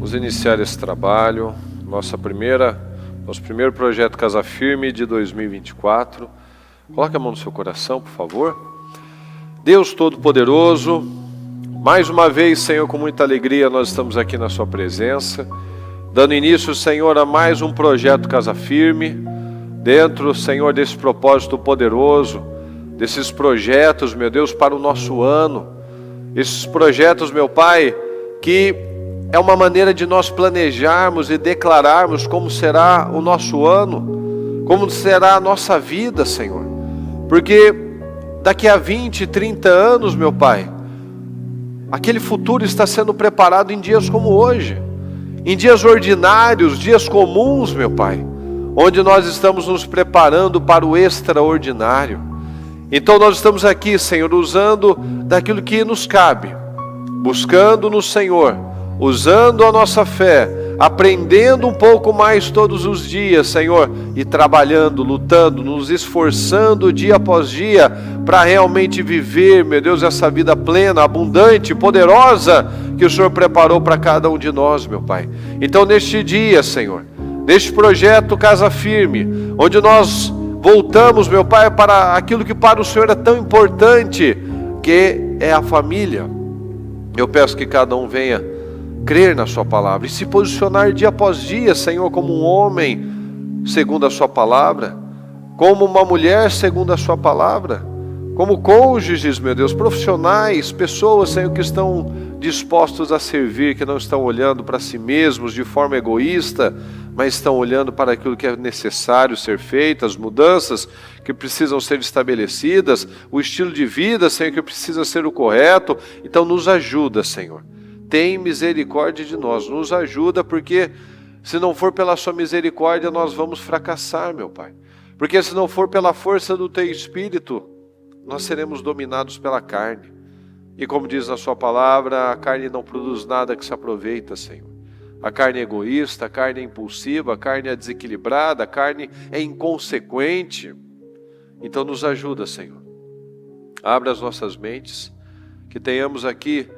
Vamos iniciar esse trabalho, nosso primeiro projeto Casa Firme de 2024. Coloque a mão no seu coração, por favor. Deus Todo-Poderoso, mais uma vez, Senhor, com muita alegria nós estamos aqui na sua presença, dando início, Senhor, a mais um projeto Casa Firme, dentro, Senhor, desse propósito poderoso, desses projetos, meu Deus, para o nosso ano, esses projetos, meu Pai, que é uma maneira de nós planejarmos e declararmos como será o nosso ano, como será a nossa vida, Senhor. Porque daqui a 20, 30 anos, meu Pai, aquele futuro está sendo preparado em dias como hoje, em dias ordinários, dias comuns, meu Pai, onde nós estamos nos preparando para o extraordinário. Então nós estamos aqui, Senhor, usando daquilo que nos cabe, buscando no Senhor, usando a nossa fé, aprendendo um pouco mais todos os dias, Senhor, e trabalhando, lutando, nos esforçando dia após dia, para realmente viver, meu Deus, essa vida plena, abundante, poderosa, que o Senhor preparou para cada um de nós, meu Pai. Então neste dia, Senhor, neste projeto Casa Firme, onde nós voltamos, meu Pai, para aquilo que para o Senhor é tão importante, que é a família. Eu peço que cada um venha crer na sua palavra e se posicionar dia após dia, Senhor, como um homem segundo a sua palavra, como uma mulher segundo a sua palavra, como cônjuges, meu Deus, profissionais, pessoas, Senhor, que estão dispostos a servir, que não estão olhando para si mesmos de forma egoísta, mas estão olhando para aquilo que é necessário ser feito, as mudanças que precisam ser estabelecidas, o estilo de vida, Senhor, que precisa ser o correto. Então nos ajuda, Senhor. Tem misericórdia de nós, nos ajuda, porque se não for pela sua misericórdia, nós vamos fracassar, meu Pai. Porque se não for pela força do teu Espírito, nós seremos dominados pela carne. E como diz na sua palavra, a carne não produz nada que se aproveita, Senhor. A carne é egoísta, a carne é impulsiva, a carne é desequilibrada, a carne é inconsequente. Então nos ajuda, Senhor. Abra as nossas mentes, que tenhamos aqui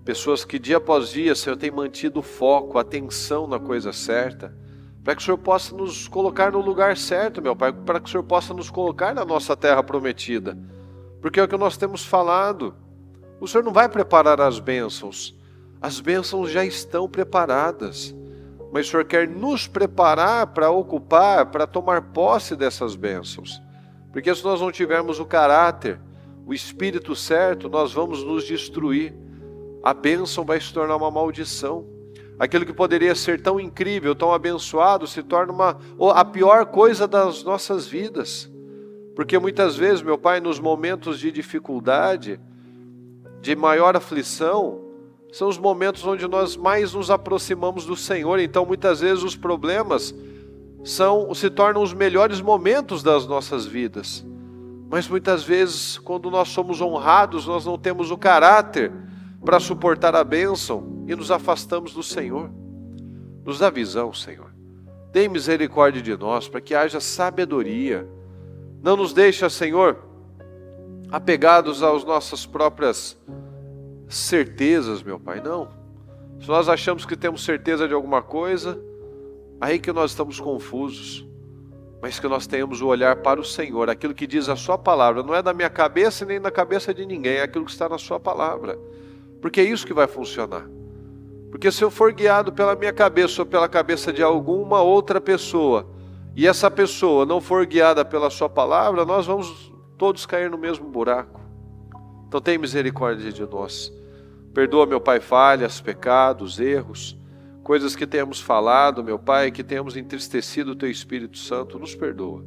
pessoas que dia após dia, Senhor, têm mantido o foco, a atenção na coisa certa, para que o Senhor possa nos colocar no lugar certo, meu Pai, para que o Senhor possa nos colocar na nossa terra prometida, porque é o que nós temos falado. O Senhor não vai preparar as bênçãos já estão preparadas, mas o Senhor quer nos preparar para ocupar, para tomar posse dessas bênçãos, porque se nós não tivermos o caráter, o espírito certo, nós vamos nos destruir. A bênção vai se tornar uma maldição. Aquilo que poderia ser tão incrível, tão abençoado, se torna a pior coisa das nossas vidas. Porque muitas vezes, meu Pai, nos momentos de dificuldade, de maior aflição, são os momentos onde nós mais nos aproximamos do Senhor. Então muitas vezes os problemas se tornam os melhores momentos das nossas vidas. Mas muitas vezes, quando nós somos honrados, nós não temos o caráter para suportar a bênção e nos afastamos do Senhor. Nos dá visão, Senhor. Tem misericórdia de nós, para que haja sabedoria. Não nos deixa, Senhor, apegados às nossas próprias certezas, meu Pai, não. Se nós achamos que temos certeza de alguma coisa, aí que nós estamos confusos. Mas que nós tenhamos o olhar para o Senhor, aquilo que diz a sua palavra, não é da minha cabeça nem da cabeça de ninguém, é aquilo que está na sua palavra. Porque é isso que vai funcionar. Porque se eu for guiado pela minha cabeça ou pela cabeça de alguma outra pessoa, e essa pessoa não for guiada pela sua palavra, nós vamos todos cair no mesmo buraco. Então tem misericórdia de nós. Perdoa, meu Pai, falhas, pecados, erros, coisas que tenhamos falado, meu Pai, que tenhamos entristecido o Teu Espírito Santo, nos perdoa.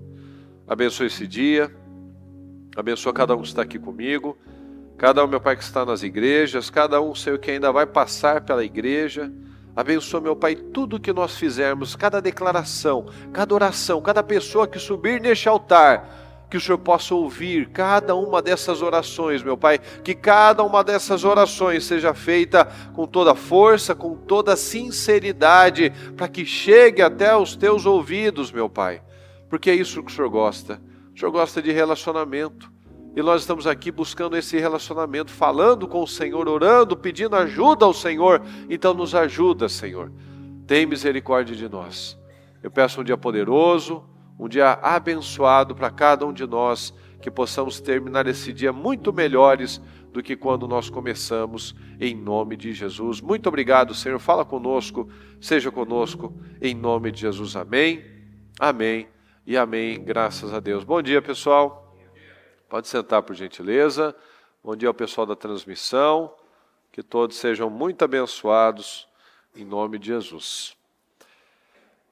Abençoa esse dia, abençoa cada um que está aqui comigo, cada um, meu Pai, que está nas igrejas, cada um, Senhor, que ainda vai passar pela igreja. Abençoa, meu Pai, tudo que nós fizermos, cada declaração, cada oração, cada pessoa que subir neste altar, que o Senhor possa ouvir cada uma dessas orações, meu Pai, que cada uma dessas orações seja feita com toda força, com toda sinceridade, para que chegue até os Teus ouvidos, meu Pai, porque é isso que o Senhor gosta. O Senhor gosta de relacionamento. E nós estamos aqui buscando esse relacionamento, falando com o Senhor, orando, pedindo ajuda ao Senhor. Então nos ajuda, Senhor. Tem misericórdia de nós. Eu peço um dia poderoso, um dia abençoado para cada um de nós, que possamos terminar esse dia muito melhores do que quando nós começamos, em nome de Jesus. Muito obrigado, Senhor. Fala conosco, seja conosco, em nome de Jesus. Amém, amém e amém. Graças a Deus. Bom dia, pessoal. Pode sentar, por gentileza. Bom dia ao pessoal da transmissão. Que todos sejam muito abençoados, em nome de Jesus.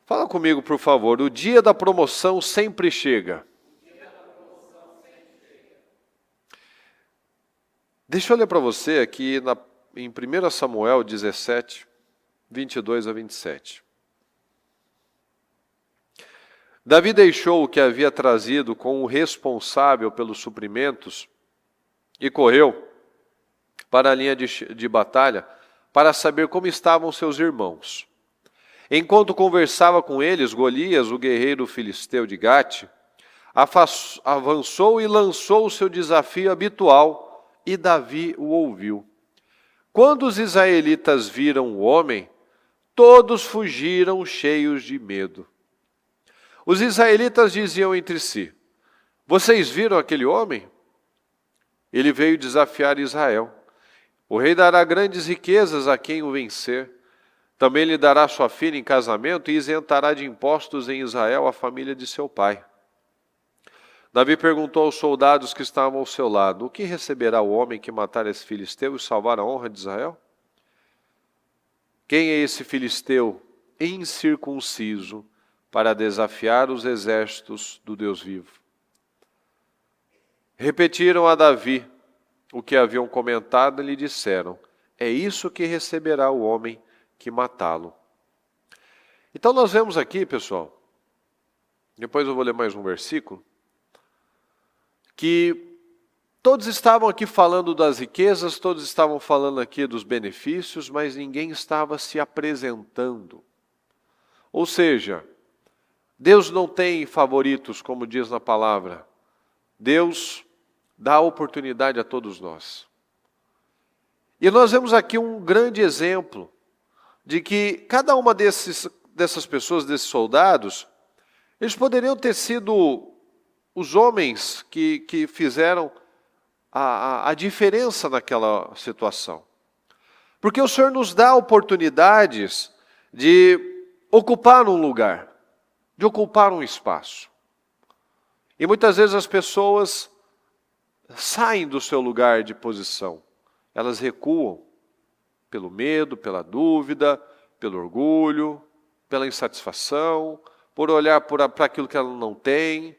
Fala comigo, por favor. O dia da promoção sempre chega. Deixa eu ler para você aqui em 1 Samuel 17, 22 a 27. Davi deixou o que havia trazido com o responsável pelos suprimentos e correu para a linha de batalha para saber como estavam seus irmãos. Enquanto conversava com eles, Golias, o guerreiro filisteu de Gate, avançou e lançou o seu desafio habitual, e Davi o ouviu. Quando os israelitas viram o homem, todos fugiram cheios de medo. Os israelitas diziam entre si: vocês viram aquele homem? Ele veio desafiar Israel. O rei dará grandes riquezas a quem o vencer. Também lhe dará sua filha em casamento e isentará de impostos em Israel a família de seu pai. Davi perguntou aos soldados que estavam ao seu lado: o que receberá o homem que matar esse filisteu e salvar a honra de Israel? Quem é esse filisteu incircunciso para desafiar os exércitos do Deus vivo? Repetiram a Davi o que haviam comentado e lhe disseram: é isso que receberá o homem que matá-lo. Então nós vemos aqui, pessoal, depois eu vou ler mais um versículo, que todos estavam aqui falando das riquezas, todos estavam falando aqui dos benefícios, mas ninguém estava se apresentando. Ou seja, Deus não tem favoritos, como diz na palavra. Deus dá oportunidade a todos nós. E nós vemos aqui um grande exemplo de que cada uma dessas pessoas, desses soldados, eles poderiam ter sido os homens que fizeram a diferença naquela situação. Porque o Senhor nos dá oportunidades de ocupar um lugar, de ocupar um espaço. E muitas vezes as pessoas saem do seu lugar de posição. Elas recuam pelo medo, pela dúvida, pelo orgulho, pela insatisfação, por olhar para aquilo que ela não tem.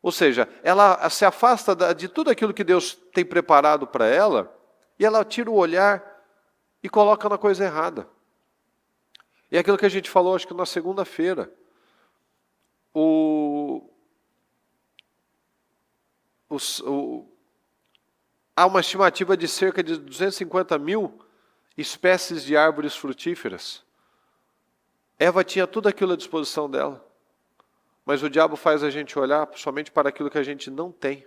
Ou seja, ela se afasta de tudo aquilo que Deus tem preparado para ela e ela tira o olhar e coloca na coisa errada. E é aquilo que a gente falou, acho que na segunda-feira. Há uma estimativa de cerca de 250 mil espécies de árvores frutíferas. Eva tinha tudo aquilo à disposição dela. Mas o diabo faz a gente olhar somente para aquilo que a gente não tem.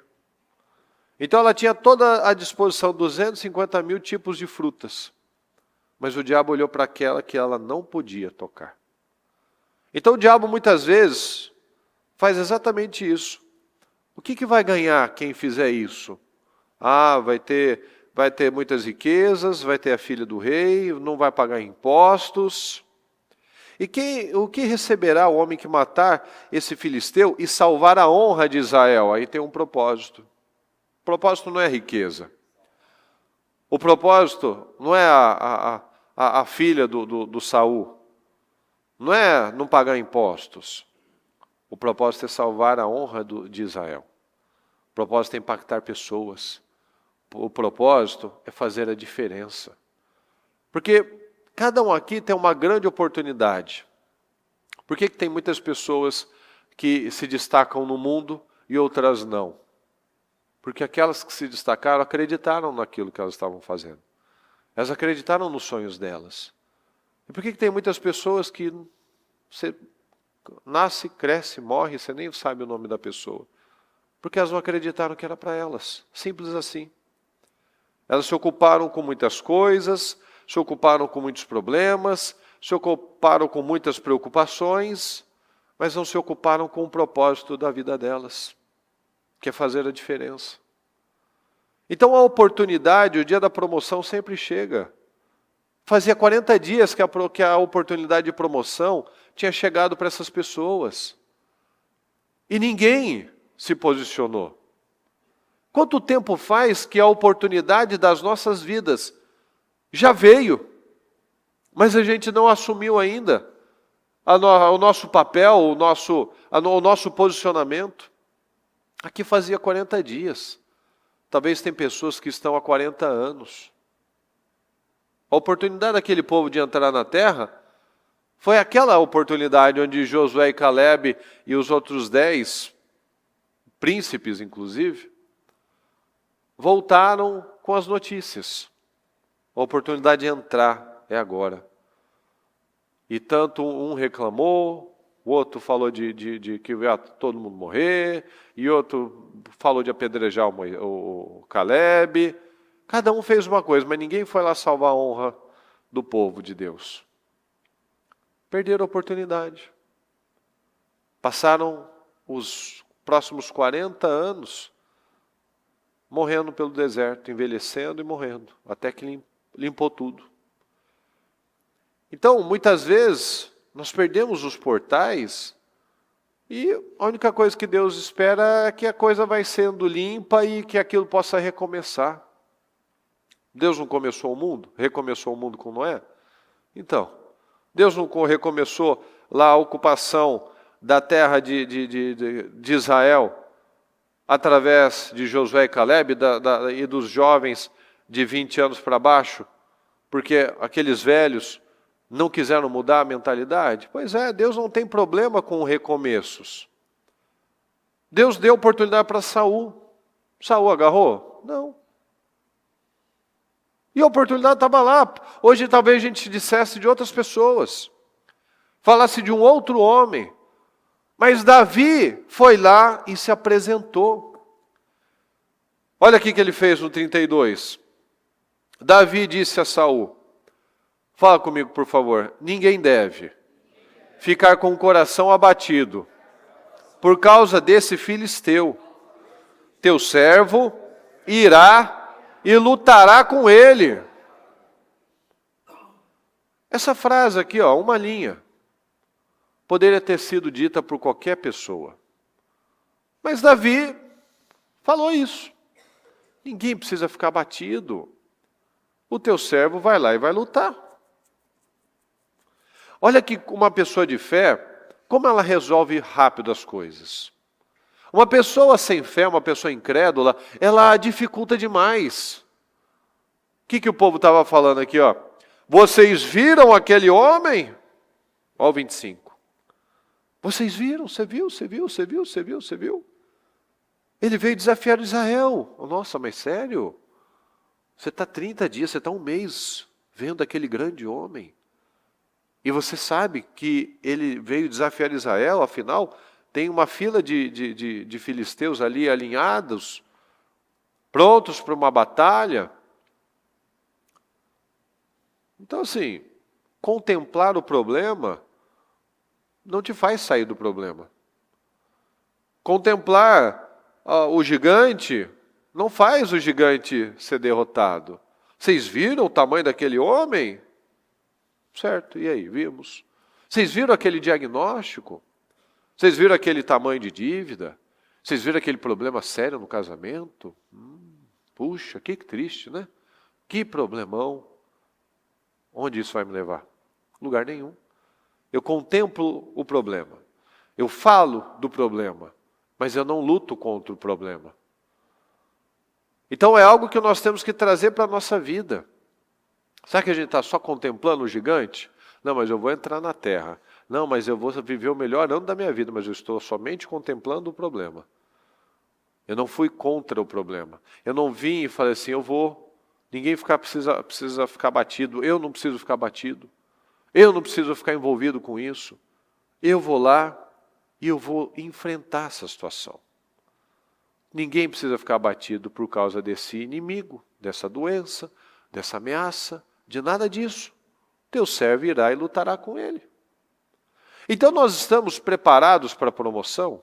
Então ela tinha toda à disposição 250 mil tipos de frutas. Mas o diabo olhou para aquela que ela não podia tocar. Então o diabo muitas vezes faz exatamente isso. O que vai ganhar quem fizer isso? Vai ter muitas riquezas, vai ter a filha do rei, não vai pagar impostos. E o que receberá o homem que matar esse filisteu e salvar a honra de Israel? Aí tem um propósito. O propósito não é riqueza. O propósito não é a filha do Saul. Não é não pagar impostos. O propósito é salvar a honra de Israel. O propósito é impactar pessoas. O propósito é fazer a diferença. Porque cada um aqui tem uma grande oportunidade. Por que tem muitas pessoas que se destacam no mundo e outras não? Porque aquelas que se destacaram acreditaram naquilo que elas estavam fazendo. Elas acreditaram nos sonhos delas. E por que tem muitas pessoas que você nasce, cresce, morre, você nem sabe o nome da pessoa? Porque elas não acreditaram que era para elas. Simples assim. Elas se ocuparam com muitas coisas, se ocuparam com muitos problemas, se ocuparam com muitas preocupações, mas não se ocuparam com o propósito da vida delas, que é fazer a diferença. Então a oportunidade, o dia da promoção sempre chega. Fazia 40 dias que a oportunidade de promoção tinha chegado para essas pessoas. E ninguém se posicionou. Quanto tempo faz que a oportunidade das nossas vidas já veio, mas a gente não assumiu ainda o nosso papel, o nosso posicionamento? Aqui fazia 40 dias. Talvez tem pessoas que estão há 40 anos. A oportunidade daquele povo de entrar na terra foi aquela oportunidade onde Josué e Caleb e os outros 10 príncipes, inclusive, voltaram com as notícias. A oportunidade de entrar é agora. E tanto um reclamou, o outro falou de que ia todo mundo morrer, e outro falou de apedrejar o Caleb. Cada um fez uma coisa, mas ninguém foi lá salvar a honra do povo de Deus. Perderam a oportunidade. Passaram os próximos 40 anos morrendo pelo deserto, envelhecendo e morrendo, até que limpou tudo. Então, muitas vezes, nós perdemos os portais e a única coisa que Deus espera é que a coisa vai sendo limpa e que aquilo possa recomeçar. Deus não começou o mundo? Recomeçou o mundo com Noé? Então, Deus não recomeçou lá a ocupação da terra de Israel através de Josué e Caleb e dos jovens de 20 anos para baixo, porque aqueles velhos não quiseram mudar a mentalidade? Pois é, Deus não tem problema com recomeços. Deus deu oportunidade para Saul. Saul agarrou? Não. E a oportunidade estava lá. Hoje talvez a gente dissesse de outras pessoas, falasse de um outro homem. Mas Davi foi lá e se apresentou. Olha aqui que ele fez no 32. Davi disse a Saul, fala comigo por favor, ninguém deve ficar com o coração abatido por causa desse filisteu. Teu servo irá e lutará com ele. Essa frase aqui, uma linha, poderia ter sido dita por qualquer pessoa. Mas Davi falou isso. Ninguém precisa ficar abatido. O teu servo vai lá e vai lutar. Olha que uma pessoa de fé, como ela resolve rápido as coisas. Uma pessoa sem fé, uma pessoa incrédula, ela dificulta demais. O que o povo estava falando aqui? Vocês viram aquele homem? Olha o 25. Vocês viram? Você viu? Ele veio desafiar Israel. Nossa, mas sério? Você está 30 dias, você está um mês vendo aquele grande homem. E você sabe que ele veio desafiar Israel, afinal, tem uma fila de filisteus ali alinhados, prontos para uma batalha. Então, assim, contemplar o problema não te faz sair do problema. Contemplar o gigante não faz o gigante ser derrotado. Vocês viram o tamanho daquele homem? Certo, e aí? Vimos. Vocês viram aquele diagnóstico? Vocês viram aquele tamanho de dívida? Vocês viram aquele problema sério no casamento? Puxa, que triste, né? Que problemão. Onde isso vai me levar? Lugar nenhum. Eu contemplo o problema. Eu falo do problema, mas eu não luto contra o problema. Então é algo que nós temos que trazer para a nossa vida. Será que a gente está só contemplando o gigante? Não, mas eu vou entrar na terra. Não, mas eu vou viver o melhor ano da minha vida, mas eu estou somente contemplando o problema. Eu não fui contra o problema. Eu não vim e falei assim, eu vou. Ninguém precisa ficar batido. Eu não preciso ficar batido. Eu não preciso ficar envolvido com isso. Eu vou lá e eu vou enfrentar essa situação. Ninguém precisa ficar abatido por causa desse inimigo, dessa doença, dessa ameaça, de nada disso. Teu servo irá e lutará com ele. Então nós estamos preparados para a promoção?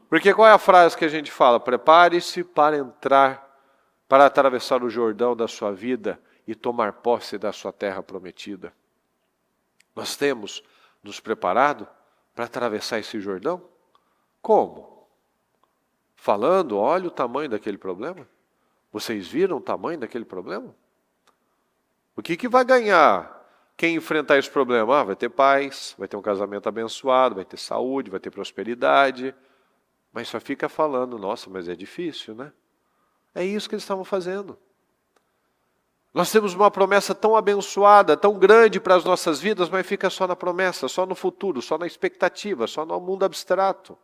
Porque qual é a frase que a gente fala? Prepare-se para entrar, para atravessar o Jordão da sua vida e tomar posse da sua terra prometida. Nós temos nos preparado para atravessar esse Jordão? Como? Falando, olha o tamanho daquele problema. Vocês viram o tamanho daquele problema? O que vai ganhar quem enfrentar esse problema? Vai ter paz, vai ter um casamento abençoado, vai ter saúde, vai ter prosperidade. Mas só fica falando, nossa, mas é difícil, né? É isso que eles estavam fazendo. Nós temos uma promessa tão abençoada, tão grande para as nossas vidas, mas fica só na promessa, só no futuro, só na expectativa, só no mundo abstrato.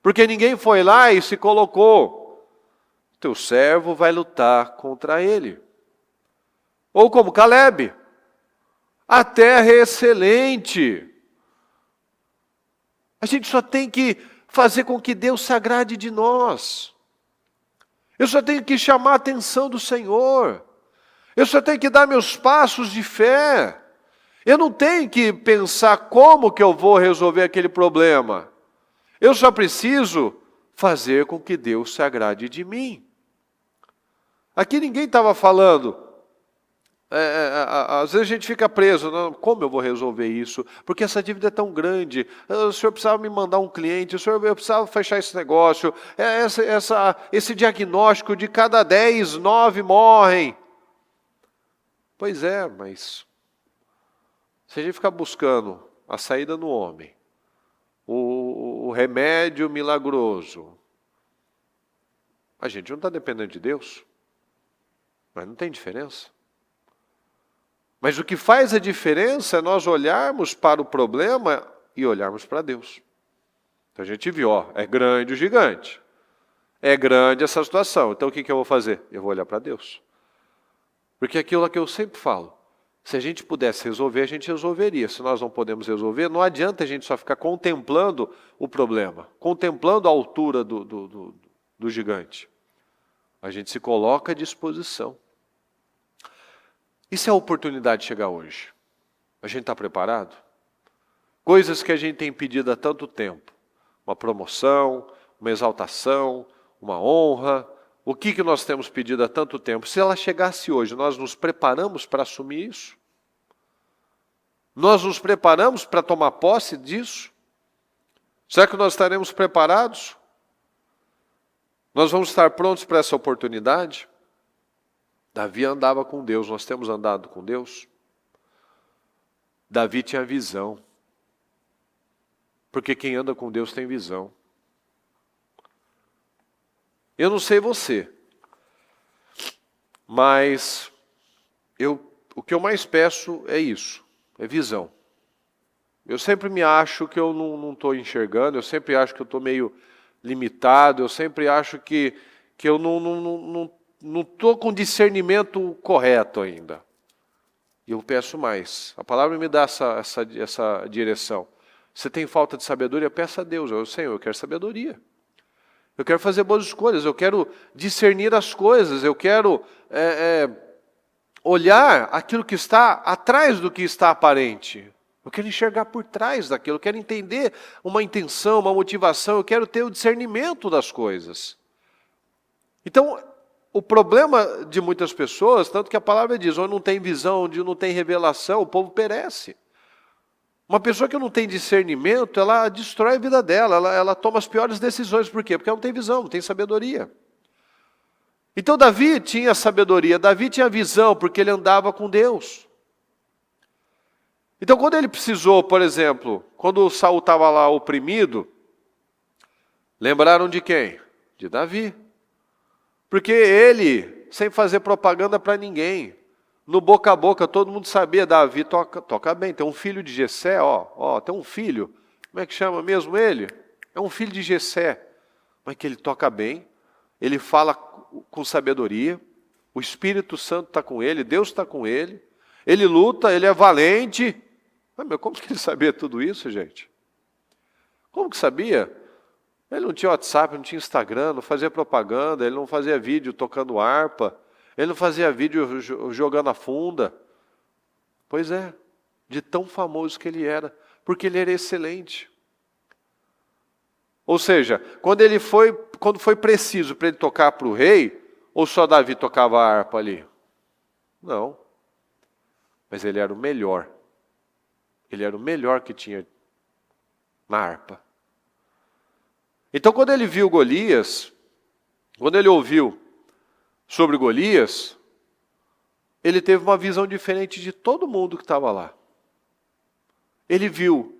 Porque ninguém foi lá e se colocou. Teu servo vai lutar contra ele. Ou como Caleb. A terra é excelente. A gente só tem que fazer com que Deus se agrade de nós. Eu só tenho que chamar a atenção do Senhor. Eu só tenho que dar meus passos de fé. Eu não tenho que pensar como que eu vou resolver aquele problema. Eu só preciso fazer com que Deus se agrade de mim. Aqui ninguém estava falando. Às vezes a gente fica preso, não, como eu vou resolver isso? Porque essa dívida é tão grande, o senhor precisava me mandar um cliente, eu precisava fechar esse negócio, esse diagnóstico de cada 10, 9 morrem. Pois é, mas se a gente ficar buscando a saída no homem, o remédio milagroso, a gente não está dependendo de Deus, mas não tem diferença. Mas o que faz a diferença é nós olharmos para o problema e olharmos para Deus. Então a gente viu, é grande o gigante. É grande essa situação. Então o que eu vou fazer? Eu vou olhar para Deus. Porque aquilo que eu sempre falo, se a gente pudesse resolver, a gente resolveria. Se nós não podemos resolver, não adianta a gente só ficar contemplando o problema, contemplando a altura do gigante. A gente se coloca à disposição. E se a oportunidade chegar hoje? A gente está preparado? Coisas que a gente tem pedido há tanto tempo. Uma promoção, uma exaltação, uma honra. O que nós temos pedido há tanto tempo? Se ela chegasse hoje, nós nos preparamos para assumir isso? Nós nos preparamos para tomar posse disso? Será que nós estaremos preparados? Nós vamos estar prontos para essa oportunidade? Davi andava com Deus, nós temos andado com Deus? Davi tinha visão. Porque quem anda com Deus tem visão. Eu não sei você, mas o que eu mais peço é isso, é visão. Eu sempre me acho que eu não estou enxergando, eu sempre acho que eu estou meio limitado, eu sempre acho que eu não estou com discernimento correto ainda. E eu peço mais. A palavra me dá essa direção. Você tem falta de sabedoria? Peça a Deus. Senhor, eu quero sabedoria. Eu quero fazer boas escolhas. Eu quero discernir as coisas. Eu quero olhar aquilo que está atrás do que está aparente. Eu quero enxergar por trás daquilo. Eu quero entender uma intenção, uma motivação. Eu quero ter o discernimento das coisas. Então, o problema de muitas pessoas, tanto que a palavra diz, onde não tem visão, onde não tem revelação, o povo perece. Uma pessoa que não tem discernimento, ela destrói a vida dela, ela toma as piores decisões. Por quê? Porque ela não tem visão, não tem sabedoria. Então Davi tinha sabedoria, Davi tinha visão, porque ele andava com Deus. Então quando ele precisou, por exemplo, quando Saul estava lá oprimido, lembraram de quem? De Davi. Porque ele, sem fazer propaganda para ninguém, no boca a boca, todo mundo sabia, Davi toca bem, tem um filho de Jessé, tem um filho, como é que chama mesmo ele? É um filho de Jessé, mas que ele toca bem, ele fala com sabedoria, o Espírito Santo está com ele, Deus está com ele luta, ele é valente. Mas como que ele sabia tudo isso, gente? Como que sabia? Ele não tinha WhatsApp, não tinha Instagram, não fazia propaganda, ele não fazia vídeo tocando harpa, ele não fazia vídeo jogando a funda. Pois é, de tão famoso que ele era, porque ele era excelente. Ou seja, quando foi preciso para ele tocar para o rei, ou só Davi tocava a harpa ali? Não. Mas ele era o melhor. Ele era o melhor que tinha na harpa. Então, quando ele viu Golias, quando ele ouviu sobre Golias, ele teve uma visão diferente de todo mundo que estava lá. Ele viu,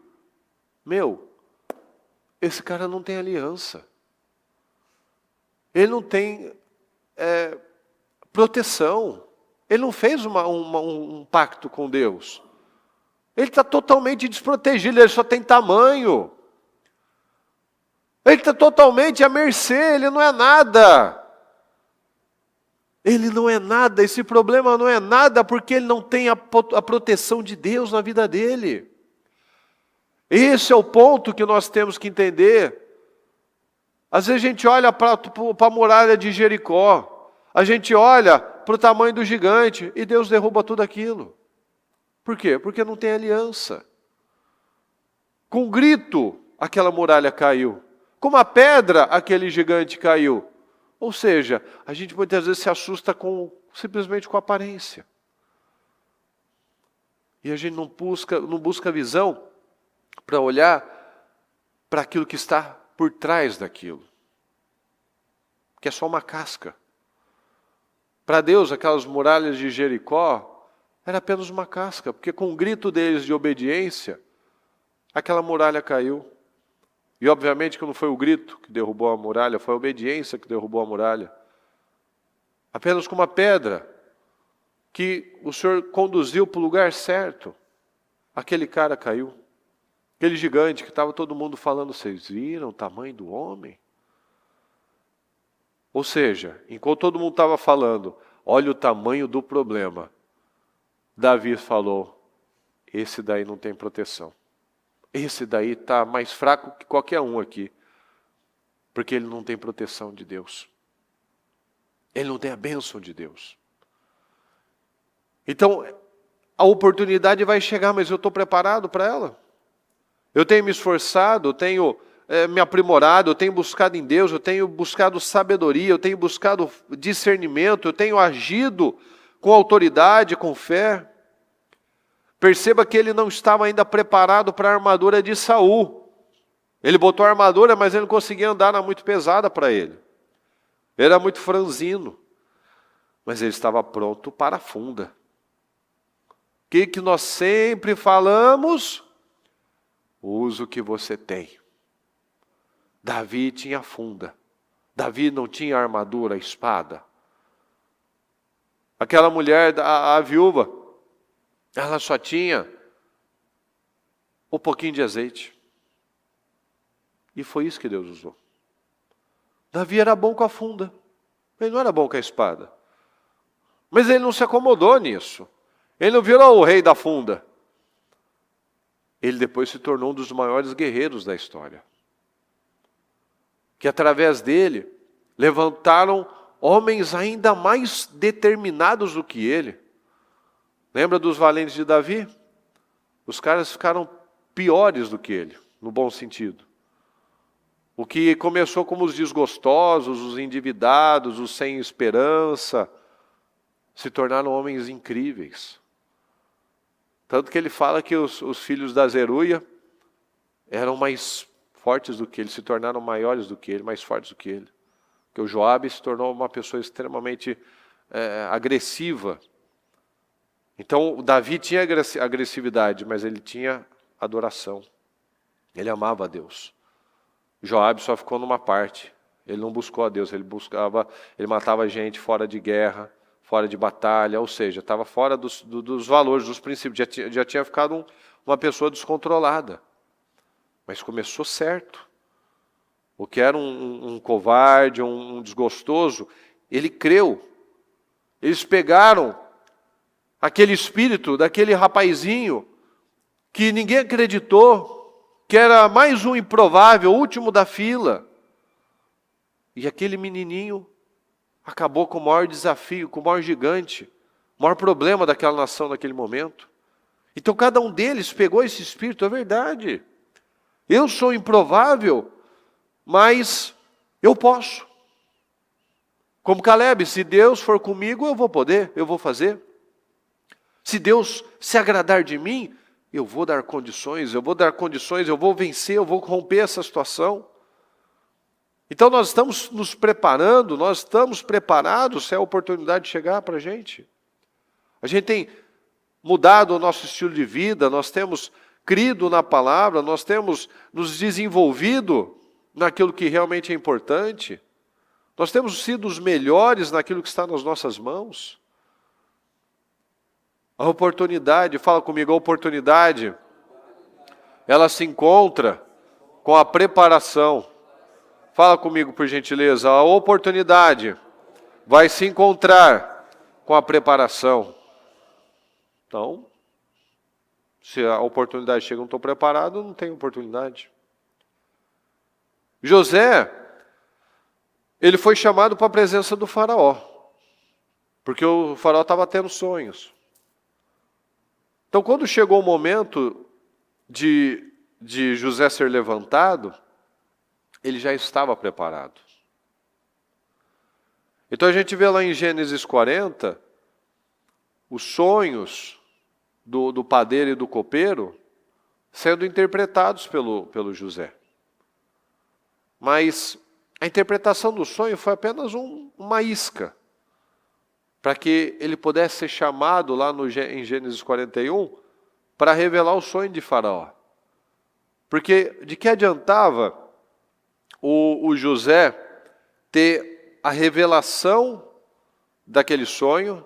esse cara não tem aliança. Ele não tem proteção. Ele não fez um pacto com Deus. Ele está totalmente desprotegido, ele só tem tamanho. Ele está totalmente à mercê, ele não é nada. Ele não é nada, esse problema não é nada porque ele não tem a proteção de Deus na vida dele. Esse é o ponto que nós temos que entender. Às vezes a gente olha para a muralha de Jericó, a gente olha para o tamanho do gigante e Deus derruba tudo aquilo. Por quê? Porque não tem aliança. Com um grito, aquela muralha caiu. Com uma pedra, aquele gigante caiu. Ou seja, a gente muitas vezes se assusta simplesmente com a aparência. E a gente não busca visão para olhar para aquilo que está por trás daquilo. Que é só uma casca. Para Deus, aquelas muralhas de Jericó era apenas uma casca, porque com o grito deles de obediência, aquela muralha caiu. E obviamente que não foi o grito que derrubou a muralha, foi a obediência que derrubou a muralha. Apenas com uma pedra que o Senhor conduziu para o lugar certo, aquele cara caiu. Aquele gigante que estava todo mundo falando, vocês viram o tamanho do homem? Ou seja, enquanto todo mundo estava falando, olha o tamanho do problema, Davi falou, esse daí não tem proteção. Esse daí está mais fraco que qualquer um aqui. Porque ele não tem proteção de Deus. Ele não tem a bênção de Deus. Então, a oportunidade vai chegar, mas eu estou preparado para ela? Eu tenho me esforçado, eu tenho me aprimorado, eu tenho buscado em Deus, eu tenho buscado sabedoria, eu tenho buscado discernimento, eu tenho agido com autoridade, com fé. Perceba que ele não estava ainda preparado para a armadura de Saul. Ele botou a armadura, mas ele não conseguia andar, era muito pesada para ele. Ele era muito franzino. Mas ele estava pronto para a funda. O que nós sempre falamos? Usa o que você tem. Davi tinha funda. Davi não tinha armadura, espada. Aquela mulher, a viúva, ela só tinha um pouquinho de azeite. E foi isso que Deus usou. Davi era bom com a funda. Ele não era bom com a espada. Mas ele não se acomodou nisso. Ele não virou o rei da funda. Ele depois se tornou um dos maiores guerreiros da história. Que através dele, levantaram homens ainda mais determinados do que ele. Lembra dos valentes de Davi? Os caras ficaram piores do que ele, no bom sentido. O que começou como os desgostosos, os endividados, os sem esperança, se tornaram homens incríveis. Tanto que ele fala que os filhos da Zeruia eram mais fortes do que ele, se tornaram maiores do que ele, mais fortes do que ele. Porque o Joabe se tornou uma pessoa extremamente agressiva. Então, o Davi tinha agressividade, mas ele tinha adoração. Ele amava a Deus. Joabe só ficou numa parte. Ele não buscou a Deus, ele matava gente fora de guerra, fora de batalha, ou seja, estava fora dos valores, dos princípios. Já tinha ficado uma pessoa descontrolada. Mas começou certo. O que era um covarde, um desgostoso, ele creu. Eles pegaram aquele espírito daquele rapazinho que ninguém acreditou, que era mais um improvável, o último da fila. E aquele menininho acabou com o maior desafio, com o maior gigante, o maior problema daquela nação naquele momento. Então cada um deles pegou esse espírito, é verdade. Eu sou improvável, mas eu posso. Como Caleb, se Deus for comigo, eu vou poder, eu vou fazer. Se Deus se agradar de mim, eu vou dar condições, eu vou vencer, eu vou romper essa situação. Então nós estamos nos preparando, nós estamos preparados se a oportunidade chegar para a gente. A gente tem mudado o nosso estilo de vida, nós temos crido na palavra, nós temos nos desenvolvido naquilo que realmente é importante. Nós temos sido os melhores naquilo que está nas nossas mãos. A oportunidade, fala comigo, a oportunidade, ela se encontra com a preparação. Fala comigo, por gentileza, a oportunidade vai se encontrar com a preparação. Então, se a oportunidade chega e não estou preparado, não tem oportunidade. José, ele foi chamado para a presença do faraó, porque o faraó estava tendo sonhos. Então, quando chegou o momento de José ser levantado, ele já estava preparado. Então a gente vê lá em Gênesis 40, os sonhos do padeiro e do copeiro sendo interpretados pelo José. Mas a interpretação do sonho foi apenas uma isca, para que ele pudesse ser chamado lá em Gênesis 41, para revelar o sonho de Faraó. Porque de que adiantava o José ter a revelação daquele sonho,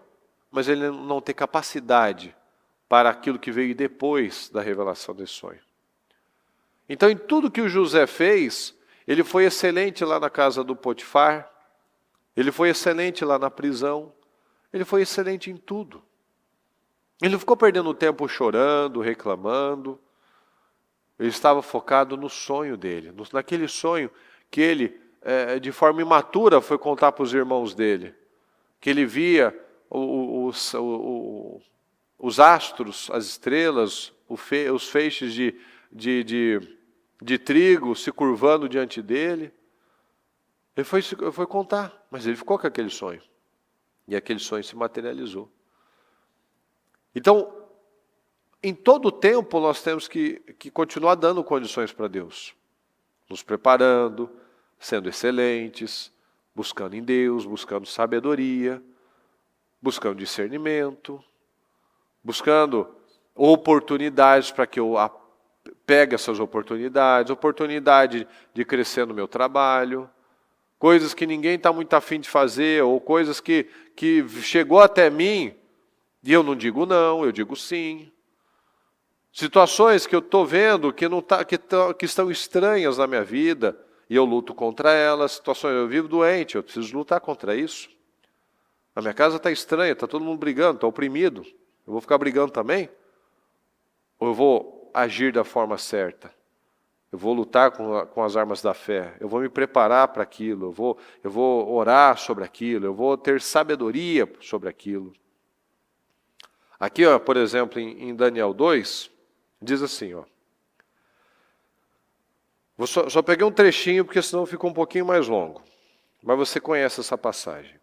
mas ele não ter capacidade para aquilo que veio depois da revelação desse sonho. Então, em tudo que o José fez, ele foi excelente lá na casa do Potifar, ele foi excelente lá na prisão, ele foi excelente em tudo. Ele não ficou perdendo tempo chorando, reclamando. Ele estava focado no sonho dele, naquele sonho que ele, de forma imatura, foi contar para os irmãos dele. Que ele via os astros, as estrelas, os feixes de trigo se curvando diante dele. Ele foi contar, mas ele ficou com aquele sonho. E aquele sonho se materializou. Então, em todo o tempo, nós temos que continuar dando condições para Deus. Nos preparando, sendo excelentes, buscando em Deus, buscando sabedoria, buscando discernimento, buscando oportunidades para que eu pegue essas oportunidades, oportunidade de crescer no meu trabalho, coisas que ninguém está muito afim de fazer, ou coisas que chegou até mim, e eu não digo não, eu digo sim. Situações que eu estou vendo que estão estranhas na minha vida, e eu luto contra elas. Situações, eu vivo doente, eu preciso lutar contra isso. A minha casa está estranha, está todo mundo brigando, está oprimido. Eu vou ficar brigando também? Ou eu vou agir da forma certa? Eu vou lutar com as armas da fé, eu vou me preparar para aquilo, eu vou orar sobre aquilo, eu vou ter sabedoria sobre aquilo. Aqui, por exemplo, em Daniel 2, diz assim, só peguei um trechinho porque senão ficou um pouquinho mais longo, mas você conhece essa passagem.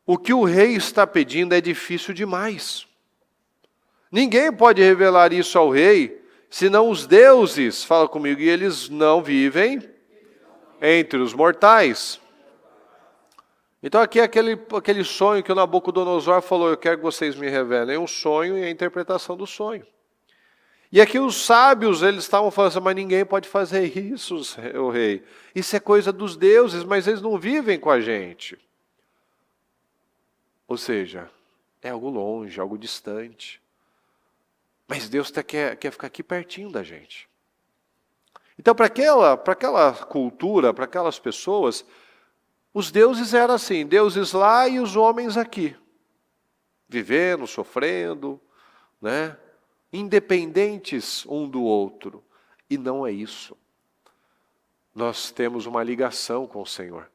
O que o rei está pedindo é difícil demais. Ninguém pode revelar isso ao rei, senão os deuses, fala comigo, e eles não vivem entre os mortais. Então aqui é aquele sonho que o Nabucodonosor falou, eu quero que vocês me revelem um sonho e a interpretação do sonho. E aqui os sábios, eles estavam falando assim, mas ninguém pode fazer isso, o rei. Isso é coisa dos deuses, mas eles não vivem com a gente. Ou seja, é algo longe, algo distante. Mas Deus quer ficar aqui pertinho da gente. Então, para aquela cultura, para aquelas pessoas, os deuses eram assim, deuses lá e os homens aqui. Vivendo, sofrendo, né? Independentes um do outro. E não é isso. nós temos uma ligação com o Senhor.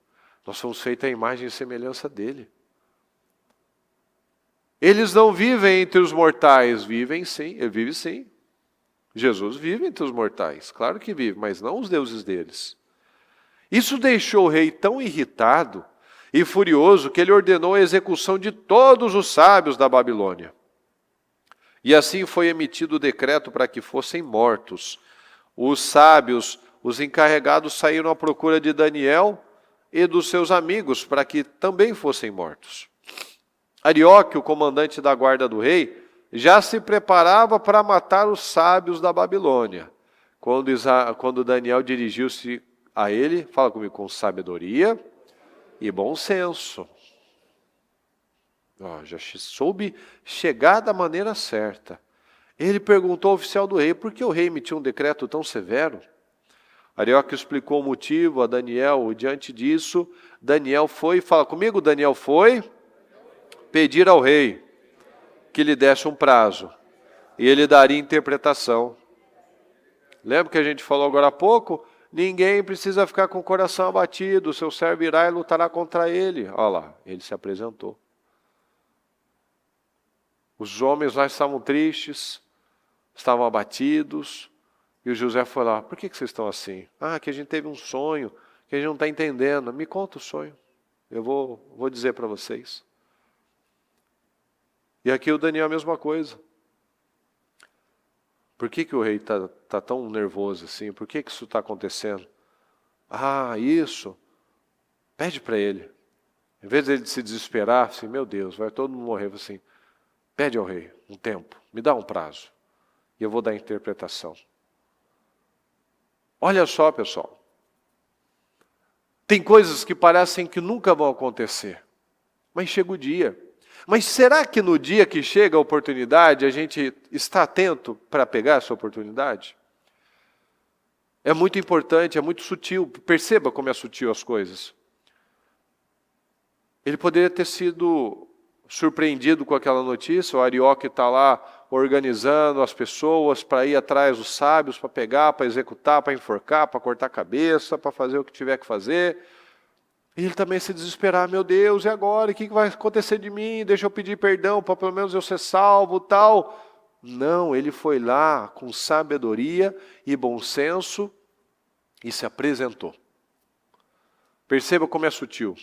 Nós somos feitos à imagem e semelhança dele. Eles não vivem entre os mortais, vivem sim, ele vive sim. Jesus vive entre os mortais, claro que vive, mas não os deuses deles. Isso deixou o rei tão irritado e furioso que ele ordenou a execução de todos os sábios da Babilônia. E assim foi emitido o decreto para que fossem mortos. Os sábios, os encarregados, saíram à procura de Daniel e dos seus amigos para que também fossem mortos. Arioque, o comandante da guarda do rei, já se preparava para matar os sábios da Babilônia. Quando Daniel dirigiu-se a ele, fala comigo, com sabedoria e bom senso. Já soube chegar da maneira certa. Ele perguntou ao oficial do rei, por que o rei emitiu um decreto tão severo? Arioque explicou o motivo a Daniel, e diante disso, Daniel foi, fala comigo, Daniel foi pedir ao rei que lhe desse um prazo, e ele daria interpretação. Lembra que a gente falou agora há pouco? Ninguém precisa ficar com o coração abatido, o seu servo irá e lutará contra ele. Olha lá, ele se apresentou. Os homens lá estavam tristes, estavam abatidos, e o José foi lá, por que vocês estão assim? Que a gente teve um sonho, que a gente não está entendendo. Me conta o sonho, eu vou dizer para vocês. E aqui o Daniel a mesma coisa. Por que o rei está tão nervoso assim? Por que isso está acontecendo? Isso. Pede para ele. Em vez de ele se desesperar, assim, meu Deus, vai todo mundo morrer, assim, pede ao rei um tempo, me dá um prazo, e eu vou dar a interpretação. Olha só, pessoal. Tem coisas que parecem que nunca vão acontecer, mas chega o dia. Mas será que no dia que chega a oportunidade, a gente está atento para pegar essa oportunidade? É muito importante, é muito sutil. Perceba como é sutil as coisas. Ele poderia ter sido surpreendido com aquela notícia. O Arioque está lá organizando as pessoas para ir atrás dos sábios, para pegar, para executar, para enforcar, para cortar a cabeça, para fazer o que tiver que fazer. E ele também se desesperar, meu Deus, e agora? O que vai acontecer de mim? Deixa eu pedir perdão para pelo menos eu ser salvo, tal. Não, ele foi lá com sabedoria e bom senso e se apresentou. Perceba como é sutil.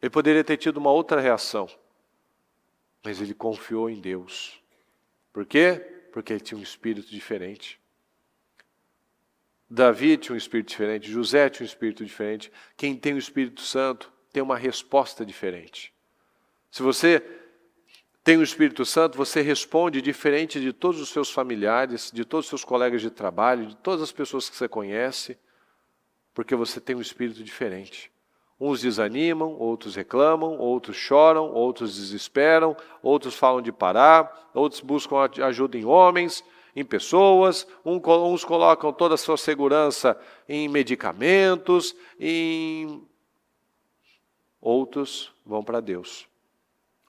Ele poderia ter tido uma outra reação, mas ele confiou em Deus. Por quê? Porque ele tinha um espírito diferente. Davi tinha um espírito diferente, José tinha um espírito diferente. Quem tem o Espírito Santo tem uma resposta diferente. Se você tem o Espírito Santo, você responde diferente de todos os seus familiares, de todos os seus colegas de trabalho, de todas as pessoas que você conhece, porque você tem um espírito diferente. Uns desanimam, outros reclamam, outros choram, outros desesperam, outros falam de parar, outros buscam ajuda em homens, em pessoas, uns colocam toda a sua segurança em medicamentos, outros vão para Deus.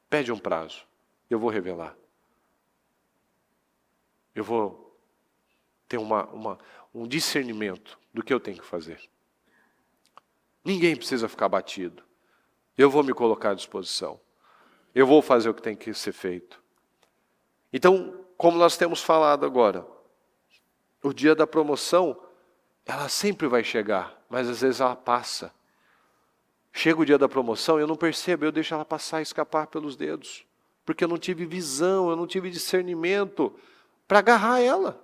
Pede um prazo, eu vou revelar. Eu vou ter um discernimento do que eu tenho que fazer. Ninguém precisa ficar abatido. Eu vou me colocar à disposição. Eu vou fazer o que tem que ser feito. Então, como nós temos falado agora, o dia da promoção, ela sempre vai chegar, mas às vezes ela passa. Chega o dia da promoção e eu não percebo, eu deixo ela passar e escapar pelos dedos. Porque eu não tive visão, eu não tive discernimento para agarrar ela.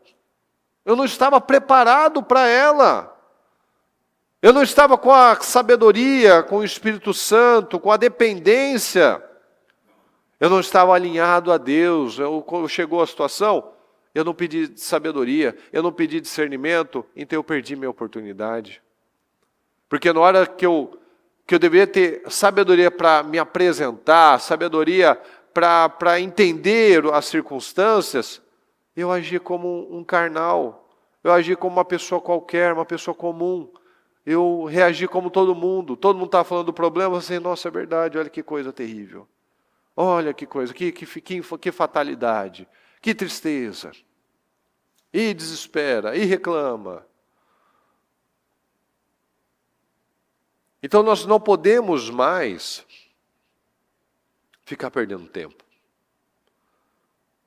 Eu não estava preparado para ela. Eu não estava com a sabedoria, com o Espírito Santo, com a dependência. Eu não estava alinhado a Deus. Quando chegou a situação, eu não pedi sabedoria, eu não pedi discernimento, então eu perdi minha oportunidade. Porque na hora que eu deveria ter sabedoria para me apresentar, sabedoria para entender as circunstâncias, eu agi como um carnal, eu agi como uma pessoa qualquer, uma pessoa comum. Eu reagi como todo mundo estava falando do problema, assim, nossa, é verdade, olha que coisa terrível. Olha que coisa, que fatalidade, que tristeza. E desespera, e reclama. Então nós não podemos mais ficar perdendo tempo.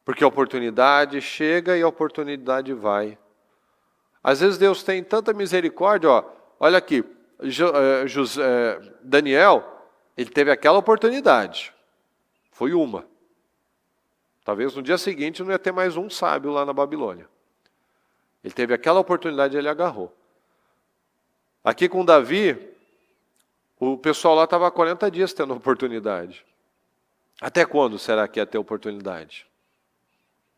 Porque a oportunidade chega e a oportunidade vai. Às vezes Deus tem tanta misericórdia, olha aqui, Daniel, ele teve aquela oportunidade. Foi uma. Talvez no dia seguinte não ia ter mais um sábio lá na Babilônia. Ele teve aquela oportunidade e ele agarrou. Aqui com Davi, o pessoal lá estava há 40 dias tendo oportunidade. Até quando será que ia ter oportunidade?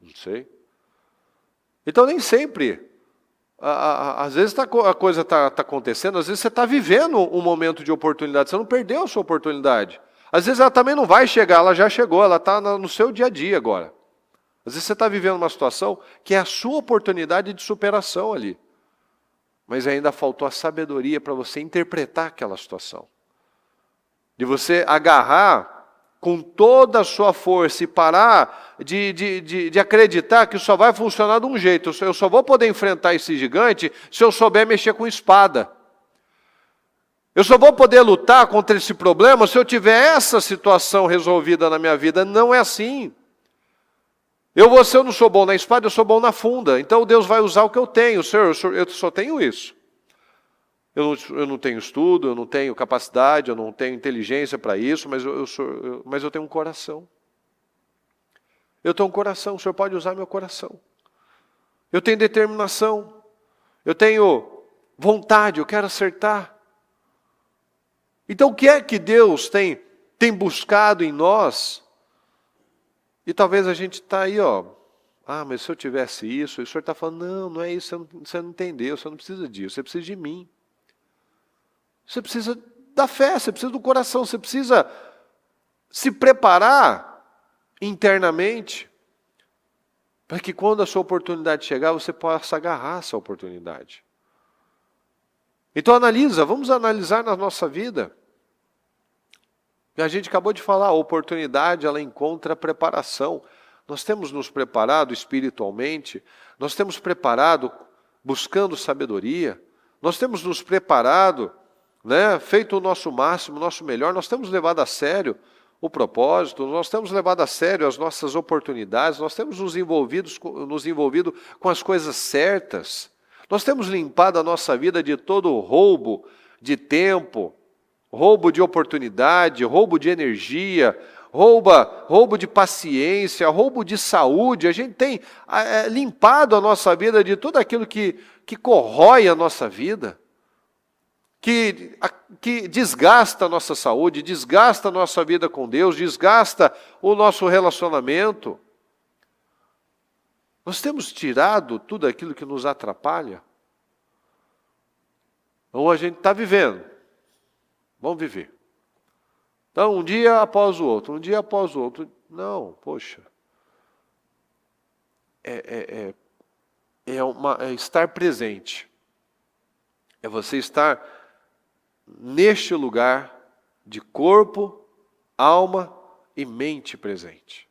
Não sei. Então nem sempre. Às vezes a coisa está acontecendo, às vezes você está vivendo um momento de oportunidade, você não perdeu a sua oportunidade. Às vezes ela também não vai chegar, ela já chegou, ela está no seu dia a dia agora. Às vezes você está vivendo uma situação que é a sua oportunidade de superação ali. Mas ainda faltou a sabedoria para você interpretar aquela situação. De você agarrar com toda a sua força e parar de acreditar que só vai funcionar de um jeito. Eu só vou poder enfrentar esse gigante se eu souber mexer com espada. Eu só vou poder lutar contra esse problema se eu tiver essa situação resolvida na minha vida. Não é assim. Se eu não sou bom na espada, eu sou bom na funda. Então Deus vai usar o que eu tenho. Senhor, eu só tenho isso. Eu não tenho estudo, eu não tenho capacidade, eu não tenho inteligência para isso, mas eu tenho um coração. Eu tenho um coração, o Senhor pode usar meu coração. Eu tenho determinação, eu tenho vontade, eu quero acertar. Então o que é que Deus tem buscado em nós? E talvez a gente está aí, mas se eu tivesse isso, o Senhor está falando, não é isso, você não entendeu, você não precisa disso, você precisa de mim. Você precisa da fé, você precisa do coração, você precisa se preparar internamente para que quando a sua oportunidade chegar, você possa agarrar essa oportunidade. Então vamos analisar na nossa vida. A gente acabou de falar, a oportunidade ela encontra preparação. Nós temos nos preparado espiritualmente, nós temos preparado buscando sabedoria, nós temos nos preparado, feito o nosso máximo, o nosso melhor, nós temos levado a sério o propósito, nós temos levado a sério as nossas oportunidades, nós temos nos envolvido com as coisas certas, nós temos limpado a nossa vida de todo roubo de tempo, roubo de oportunidade, roubo de energia, roubo de paciência, roubo de saúde. A gente tem limpado a nossa vida de tudo aquilo que corrói a nossa vida, que desgasta a nossa saúde, desgasta a nossa vida com Deus, desgasta o nosso relacionamento. Nós temos tirado tudo aquilo que nos atrapalha? Ou a gente está vivendo? Vamos viver. Então, um dia após o outro, um dia após o outro. Não, poxa. É estar presente. É você estar neste lugar de corpo, alma e mente presente.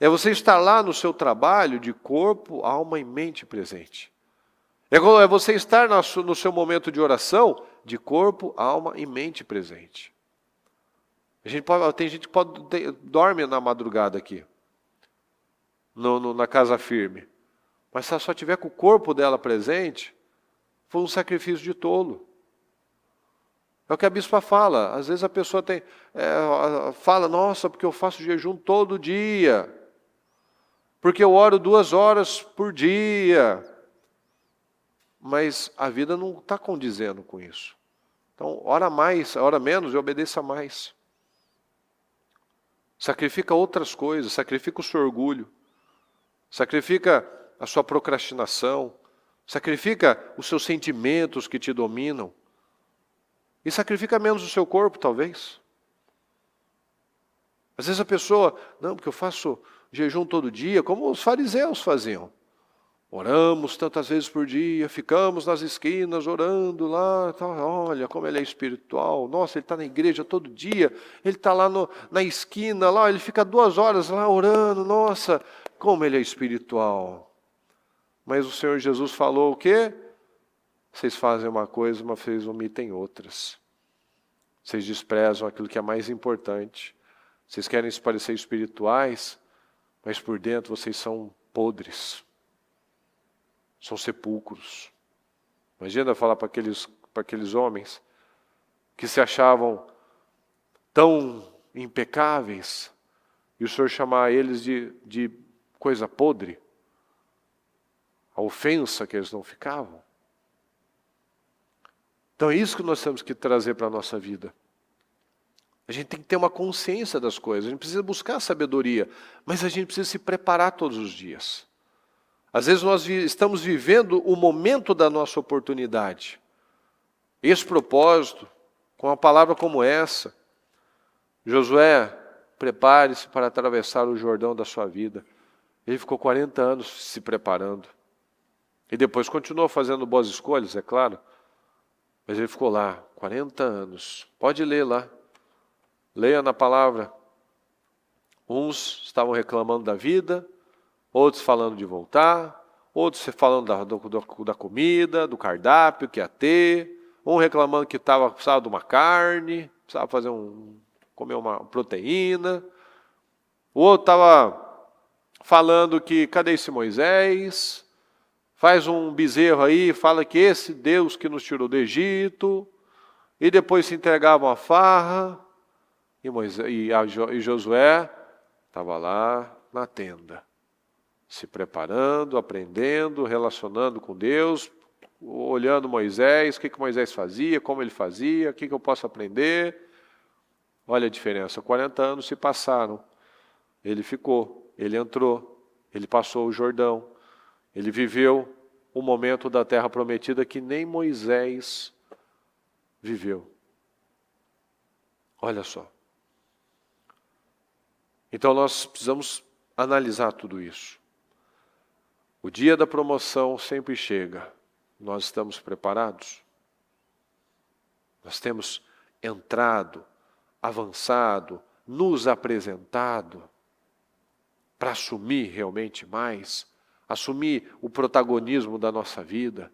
É você estar lá no seu trabalho de corpo, alma e mente presente. É você estar no seu momento de oração de corpo, alma e mente presente. Tem gente que dorme na madrugada aqui, na casa firme. Mas se ela só tiver com o corpo dela presente, foi um sacrifício de tolo. É o que a bispa fala. Às vezes a pessoa fala, nossa, porque eu faço jejum todo dia. Porque eu oro 2 horas por dia. Mas a vida não está condizendo com isso. Então, ora mais, ora menos e obedeça mais. Sacrifica outras coisas, sacrifica o seu orgulho, sacrifica a sua procrastinação, sacrifica os seus sentimentos que te dominam e sacrifica menos o seu corpo, talvez. Às vezes a pessoa, não, porque eu faço jejum todo dia, como os fariseus faziam. Oramos tantas vezes por dia, ficamos nas esquinas orando lá, olha como ele é espiritual, nossa, ele está na igreja todo dia, ele está lá na esquina, lá, ele fica 2 horas lá orando, nossa, como ele é espiritual. Mas o Senhor Jesus falou o quê? Vocês fazem uma coisa, mas vocês omitem outras. Vocês desprezam aquilo que é mais importante. Vocês querem se parecer espirituais, mas por dentro vocês são podres. São sepulcros. Imagina falar para aqueles homens que se achavam tão impecáveis e o Senhor chamar eles de coisa podre. A ofensa que eles não ficavam. Então é isso que nós temos que trazer para a nossa vida. A gente tem que ter uma consciência das coisas, a gente precisa buscar sabedoria, mas a gente precisa se preparar todos os dias. Às vezes nós estamos vivendo o momento da nossa oportunidade. Esse propósito, com uma palavra como essa, Josué, prepare-se para atravessar o Jordão da sua vida. Ele ficou 40 anos se preparando. E depois continuou fazendo boas escolhas, é claro. Mas ele ficou lá, 40 anos. Pode ler lá. Leia na palavra. Uns estavam reclamando da vida, outros falando de voltar, outros falando da comida, do cardápio que ia ter, um reclamando que precisava de uma carne, precisava comer uma proteína, o outro estava falando que cadê esse Moisés? Faz um bezerro aí, fala que esse Deus que nos tirou do Egito, e depois se entregavam à farra, e Josué estava lá na tenda, se preparando, aprendendo, relacionando com Deus, olhando Moisés, o que Moisés fazia, como ele fazia, o que eu posso aprender. Olha a diferença, 40 anos se passaram, ele ficou, ele entrou, ele passou o Jordão, ele viveu o momento da terra prometida que nem Moisés viveu. Olha só. Então nós precisamos analisar tudo isso. O dia da promoção sempre chega. Nós estamos preparados? Nós temos entrado, avançado, nos apresentado para assumir realmente mais, assumir o protagonismo da nossa vida,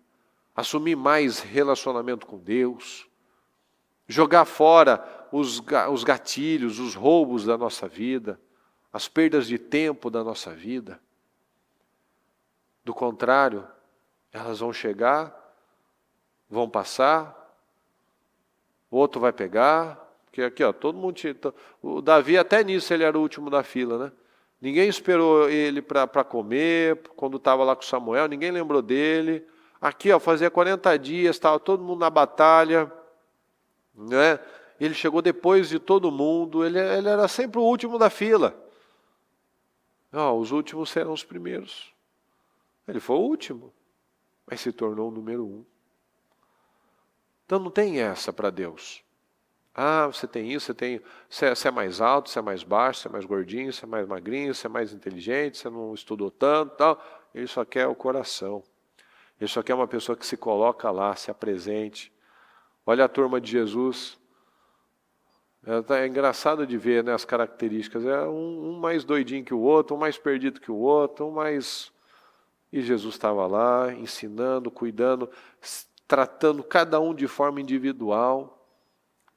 assumir mais relacionamento com Deus, jogar fora os gatilhos, os roubos da nossa vida, as perdas de tempo da nossa vida. Do contrário, elas vão chegar, vão passar, o outro vai pegar, porque aqui todo mundo tinha, o Davi até nisso ele era o último da fila, né? Ninguém esperou ele para comer, quando estava lá com Samuel, ninguém lembrou dele. Aqui fazia 40 dias, estava todo mundo na batalha, né? Ele chegou depois de todo mundo, ele era sempre o último da fila. Os últimos serão os primeiros. Ele foi o último, mas se tornou o número 1. Então não tem essa para Deus. Você tem isso, você é mais alto, você é mais baixo, você é mais gordinho, você é mais magrinho, você é mais inteligente, você não estudou tanto, tal. Ele só quer o coração. Ele só quer uma pessoa que se coloca lá, se apresente. Olha a turma de Jesus. É engraçado de ver, né, as características. É um mais doidinho que o outro, um mais perdido que o outro, um mais... E Jesus estava lá, ensinando, cuidando, tratando cada um de forma individual.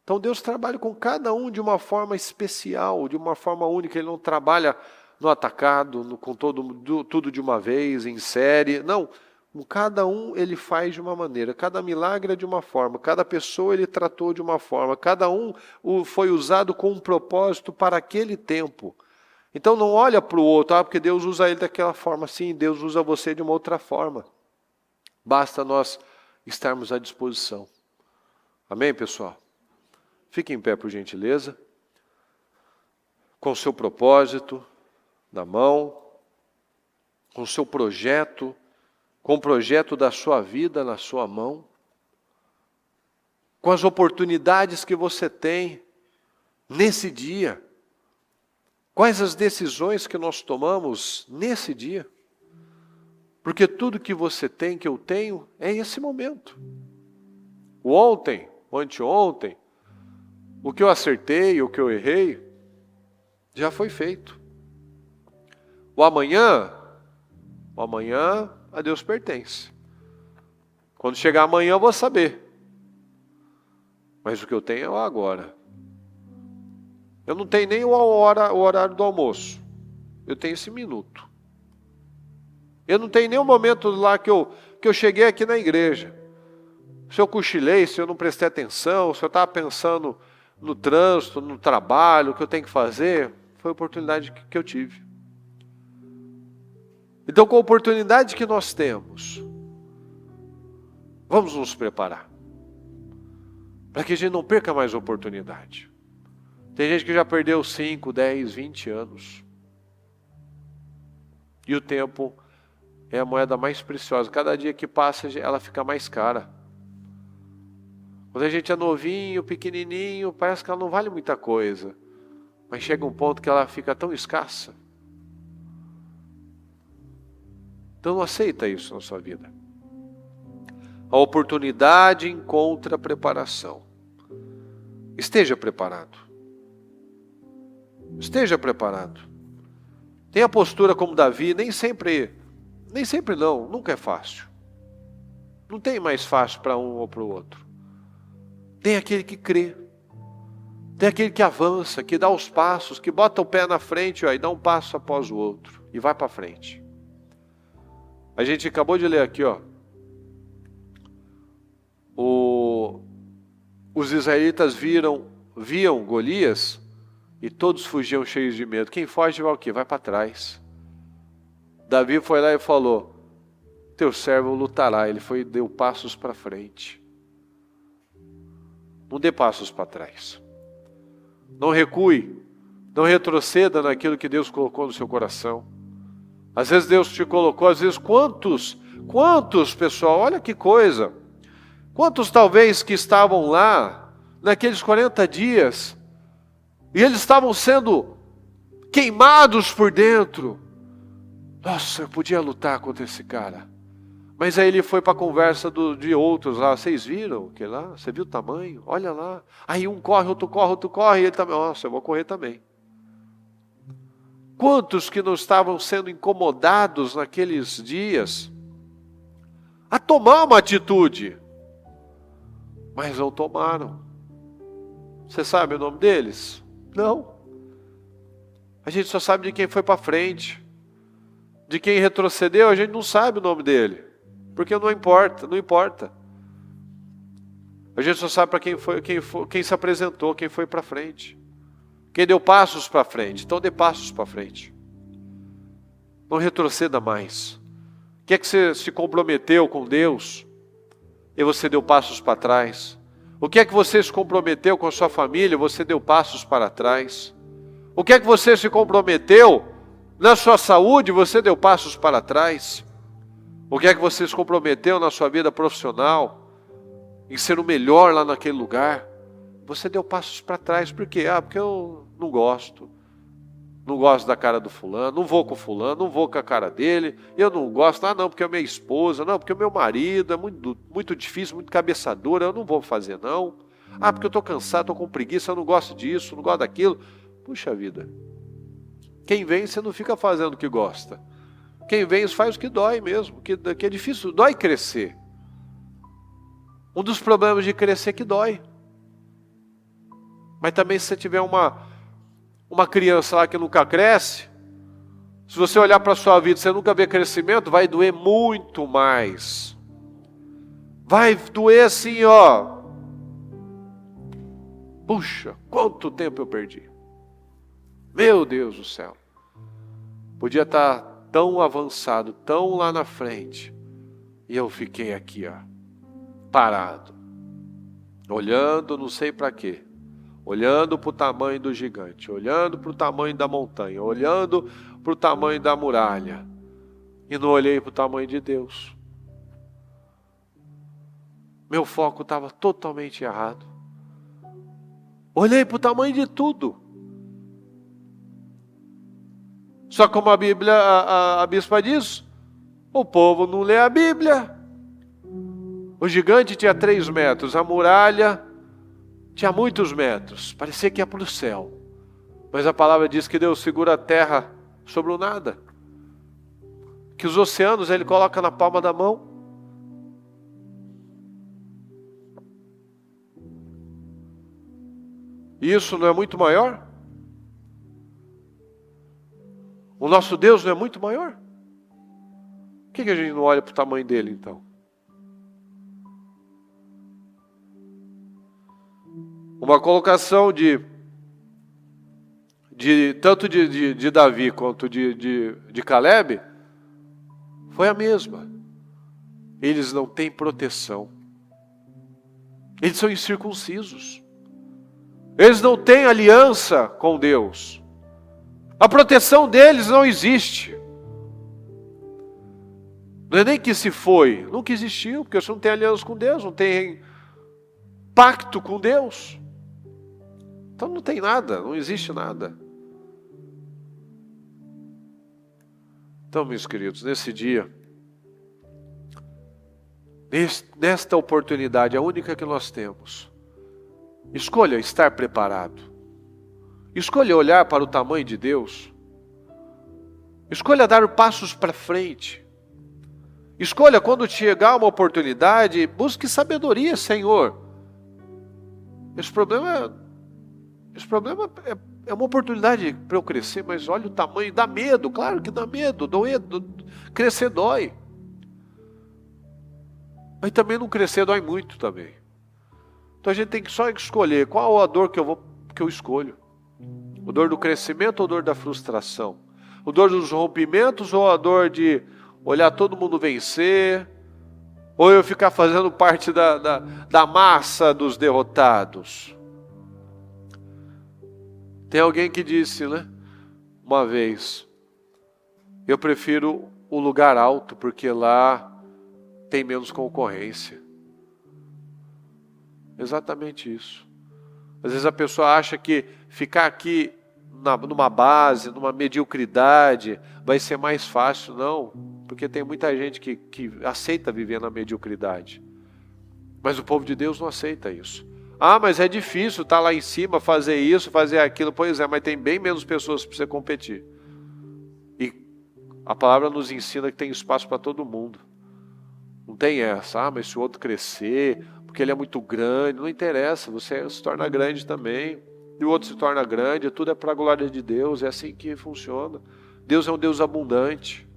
Então Deus trabalha com cada um de uma forma especial, de uma forma única. Ele não trabalha no atacado, com tudo de uma vez, em série. Não, com cada um ele faz de uma maneira. Cada milagre é de uma forma. Cada pessoa ele tratou de uma forma. Cada um foi usado com um propósito para aquele tempo. Então não olha para o outro, porque Deus usa ele daquela forma. Sim, Deus usa você de uma outra forma. Basta nós estarmos à disposição. Amém, pessoal? Fique em pé, por gentileza. Com o seu propósito na mão, com o seu projeto, com o projeto da sua vida na sua mão, com as oportunidades que você tem nesse dia. Quais as decisões que nós tomamos nesse dia? Porque tudo que você tem, que eu tenho, é esse momento. O ontem, o anteontem, o que eu acertei, o que eu errei, já foi feito. O amanhã a Deus pertence. Quando chegar amanhã eu vou saber. Mas o que eu tenho é o agora. Eu não tenho nem o horário do almoço. Eu tenho esse minuto. Eu não tenho nem o momento lá que eu cheguei aqui na igreja. Se eu cochilei, se eu não prestei atenção, se eu estava pensando no trânsito, no trabalho, o que eu tenho que fazer, foi a oportunidade que eu tive. Então, com a oportunidade que nós temos, vamos nos preparar. Para que a gente não perca mais a oportunidade. Tem gente que já perdeu 5, 10, 20 anos. E o tempo é a moeda mais preciosa. Cada dia que passa, ela fica mais cara. Quando a gente é novinho, pequenininho, parece que ela não vale muita coisa. Mas chega um ponto que ela fica tão escassa. Então não aceita isso na sua vida. A oportunidade encontra preparação. Esteja preparado. Esteja preparado. Tenha postura como Davi, nem sempre não, nunca é fácil. Não tem mais fácil para um ou para o outro. Tem aquele que crê. Tem aquele que avança, que dá os passos, que bota o pé na frente e dá um passo após o outro. E vai para frente. A gente acabou de ler aqui, os israelitas viam Golias e todos fugiam cheios de medo. Quem foge vai o quê? Vai para trás. Davi foi lá e falou: teu servo lutará. Ele deu passos para frente. Não dê passos para trás. Não recue. Não retroceda naquilo que Deus colocou no seu coração. Às vezes Deus te colocou, às vezes quantos, pessoal, olha que coisa. Quantos talvez que estavam lá, naqueles 40 dias, e eles estavam sendo queimados por dentro. Nossa, eu podia lutar contra esse cara. Mas aí ele foi para a conversa de outros lá. Vocês viram que lá? Você viu o tamanho? Olha lá. Aí um corre, outro corre, e ele também. Nossa, eu vou correr também. Quantos que não estavam sendo incomodados naqueles dias a tomar uma atitude, mas não tomaram. Você sabe o nome deles? Não. A gente só sabe de quem foi para frente. De quem retrocedeu, a gente não sabe o nome dele. Porque não importa. A gente só sabe para quem se apresentou, quem foi para frente. Quem deu passos para frente. Então dê passos para frente. Não retroceda mais. O que é que você se comprometeu com Deus e você deu passos para trás? O que é que você se comprometeu com a sua família e você deu passos para trás? O que é que você se comprometeu na sua saúde e você deu passos para trás? O que é que você se comprometeu na sua vida profissional em ser o melhor lá naquele lugar? Você deu passos para trás. Por quê? Porque eu não gosto. Não gosto da cara do fulano, não vou com o fulano, não vou com a cara dele, eu não gosto, não, porque é minha esposa, não, porque o meu marido é muito difícil, muito cabeça dura, eu não vou fazer não. Porque eu estou cansado, estou com preguiça, eu não gosto disso, não gosto daquilo. Puxa vida, quem vence não fica fazendo o que gosta. Quem vence faz o que dói mesmo, que é difícil, dói crescer. Um dos problemas de crescer é que dói. Mas também se você tiver uma criança lá que nunca cresce, se você olhar para a sua vida e você nunca vê crescimento, vai doer muito mais. Vai doer assim, Puxa, quanto tempo eu perdi. Meu Deus do céu. Podia estar tão avançado, tão lá na frente, e eu fiquei aqui, parado. Olhando não sei para quê. Olhando para o tamanho do gigante, olhando para o tamanho da montanha, olhando para o tamanho da muralha, e não olhei para o tamanho de Deus. Meu foco estava totalmente errado. Olhei para o tamanho de tudo. Só como a Bíblia, a bispa diz, o povo não lê a Bíblia. O gigante tinha 3 metros, a muralha tinha muitos metros, parecia que ia para o céu. Mas a palavra diz que Deus segura a terra sobre o nada. Que os oceanos Ele coloca na palma da mão. isso não é muito maior? O nosso Deus não é muito maior? Por que a gente não olha para o tamanho dele, então? Uma colocação tanto de Davi quanto de Caleb foi a mesma. Eles não têm proteção. Eles são incircuncisos. Eles não têm aliança com Deus. A proteção deles não existe. Não é nem que se foi, nunca existiu, porque você não tem aliança com Deus, não tem pacto com Deus. Então não tem nada, não existe nada. Então, meus queridos, nesse dia, nesta oportunidade, a única que nós temos, escolha estar preparado. Escolha olhar para o tamanho de Deus. Escolha dar passos para frente. Escolha, quando chegar uma oportunidade, busque sabedoria, Senhor. Esse problema é uma oportunidade para eu crescer, mas olha o tamanho, dá medo, claro que dá medo, crescer dói. Mas também não crescer dói muito também. Então a gente tem que só escolher qual a dor que eu escolho. A dor do crescimento ou a dor da frustração? A dor dos rompimentos ou a dor de olhar todo mundo vencer? Ou eu ficar fazendo parte da massa dos derrotados? Tem alguém que disse, né? Uma vez, eu prefiro o lugar alto, porque lá tem menos concorrência. Exatamente isso. Às vezes a pessoa acha que ficar aqui numa base, numa mediocridade, vai ser mais fácil. Não, porque tem muita gente que aceita viver na mediocridade. Mas o povo de Deus não aceita isso. Ah, mas é difícil estar lá em cima, fazer isso, fazer aquilo. Pois é, mas tem bem menos pessoas para você competir. E a palavra nos ensina que tem espaço para todo mundo. Não tem essa, mas se o outro crescer, porque ele é muito grande, não interessa, você se torna grande também. E o outro se torna grande, tudo é para a glória de Deus, é assim que funciona. Deus é um Deus abundante.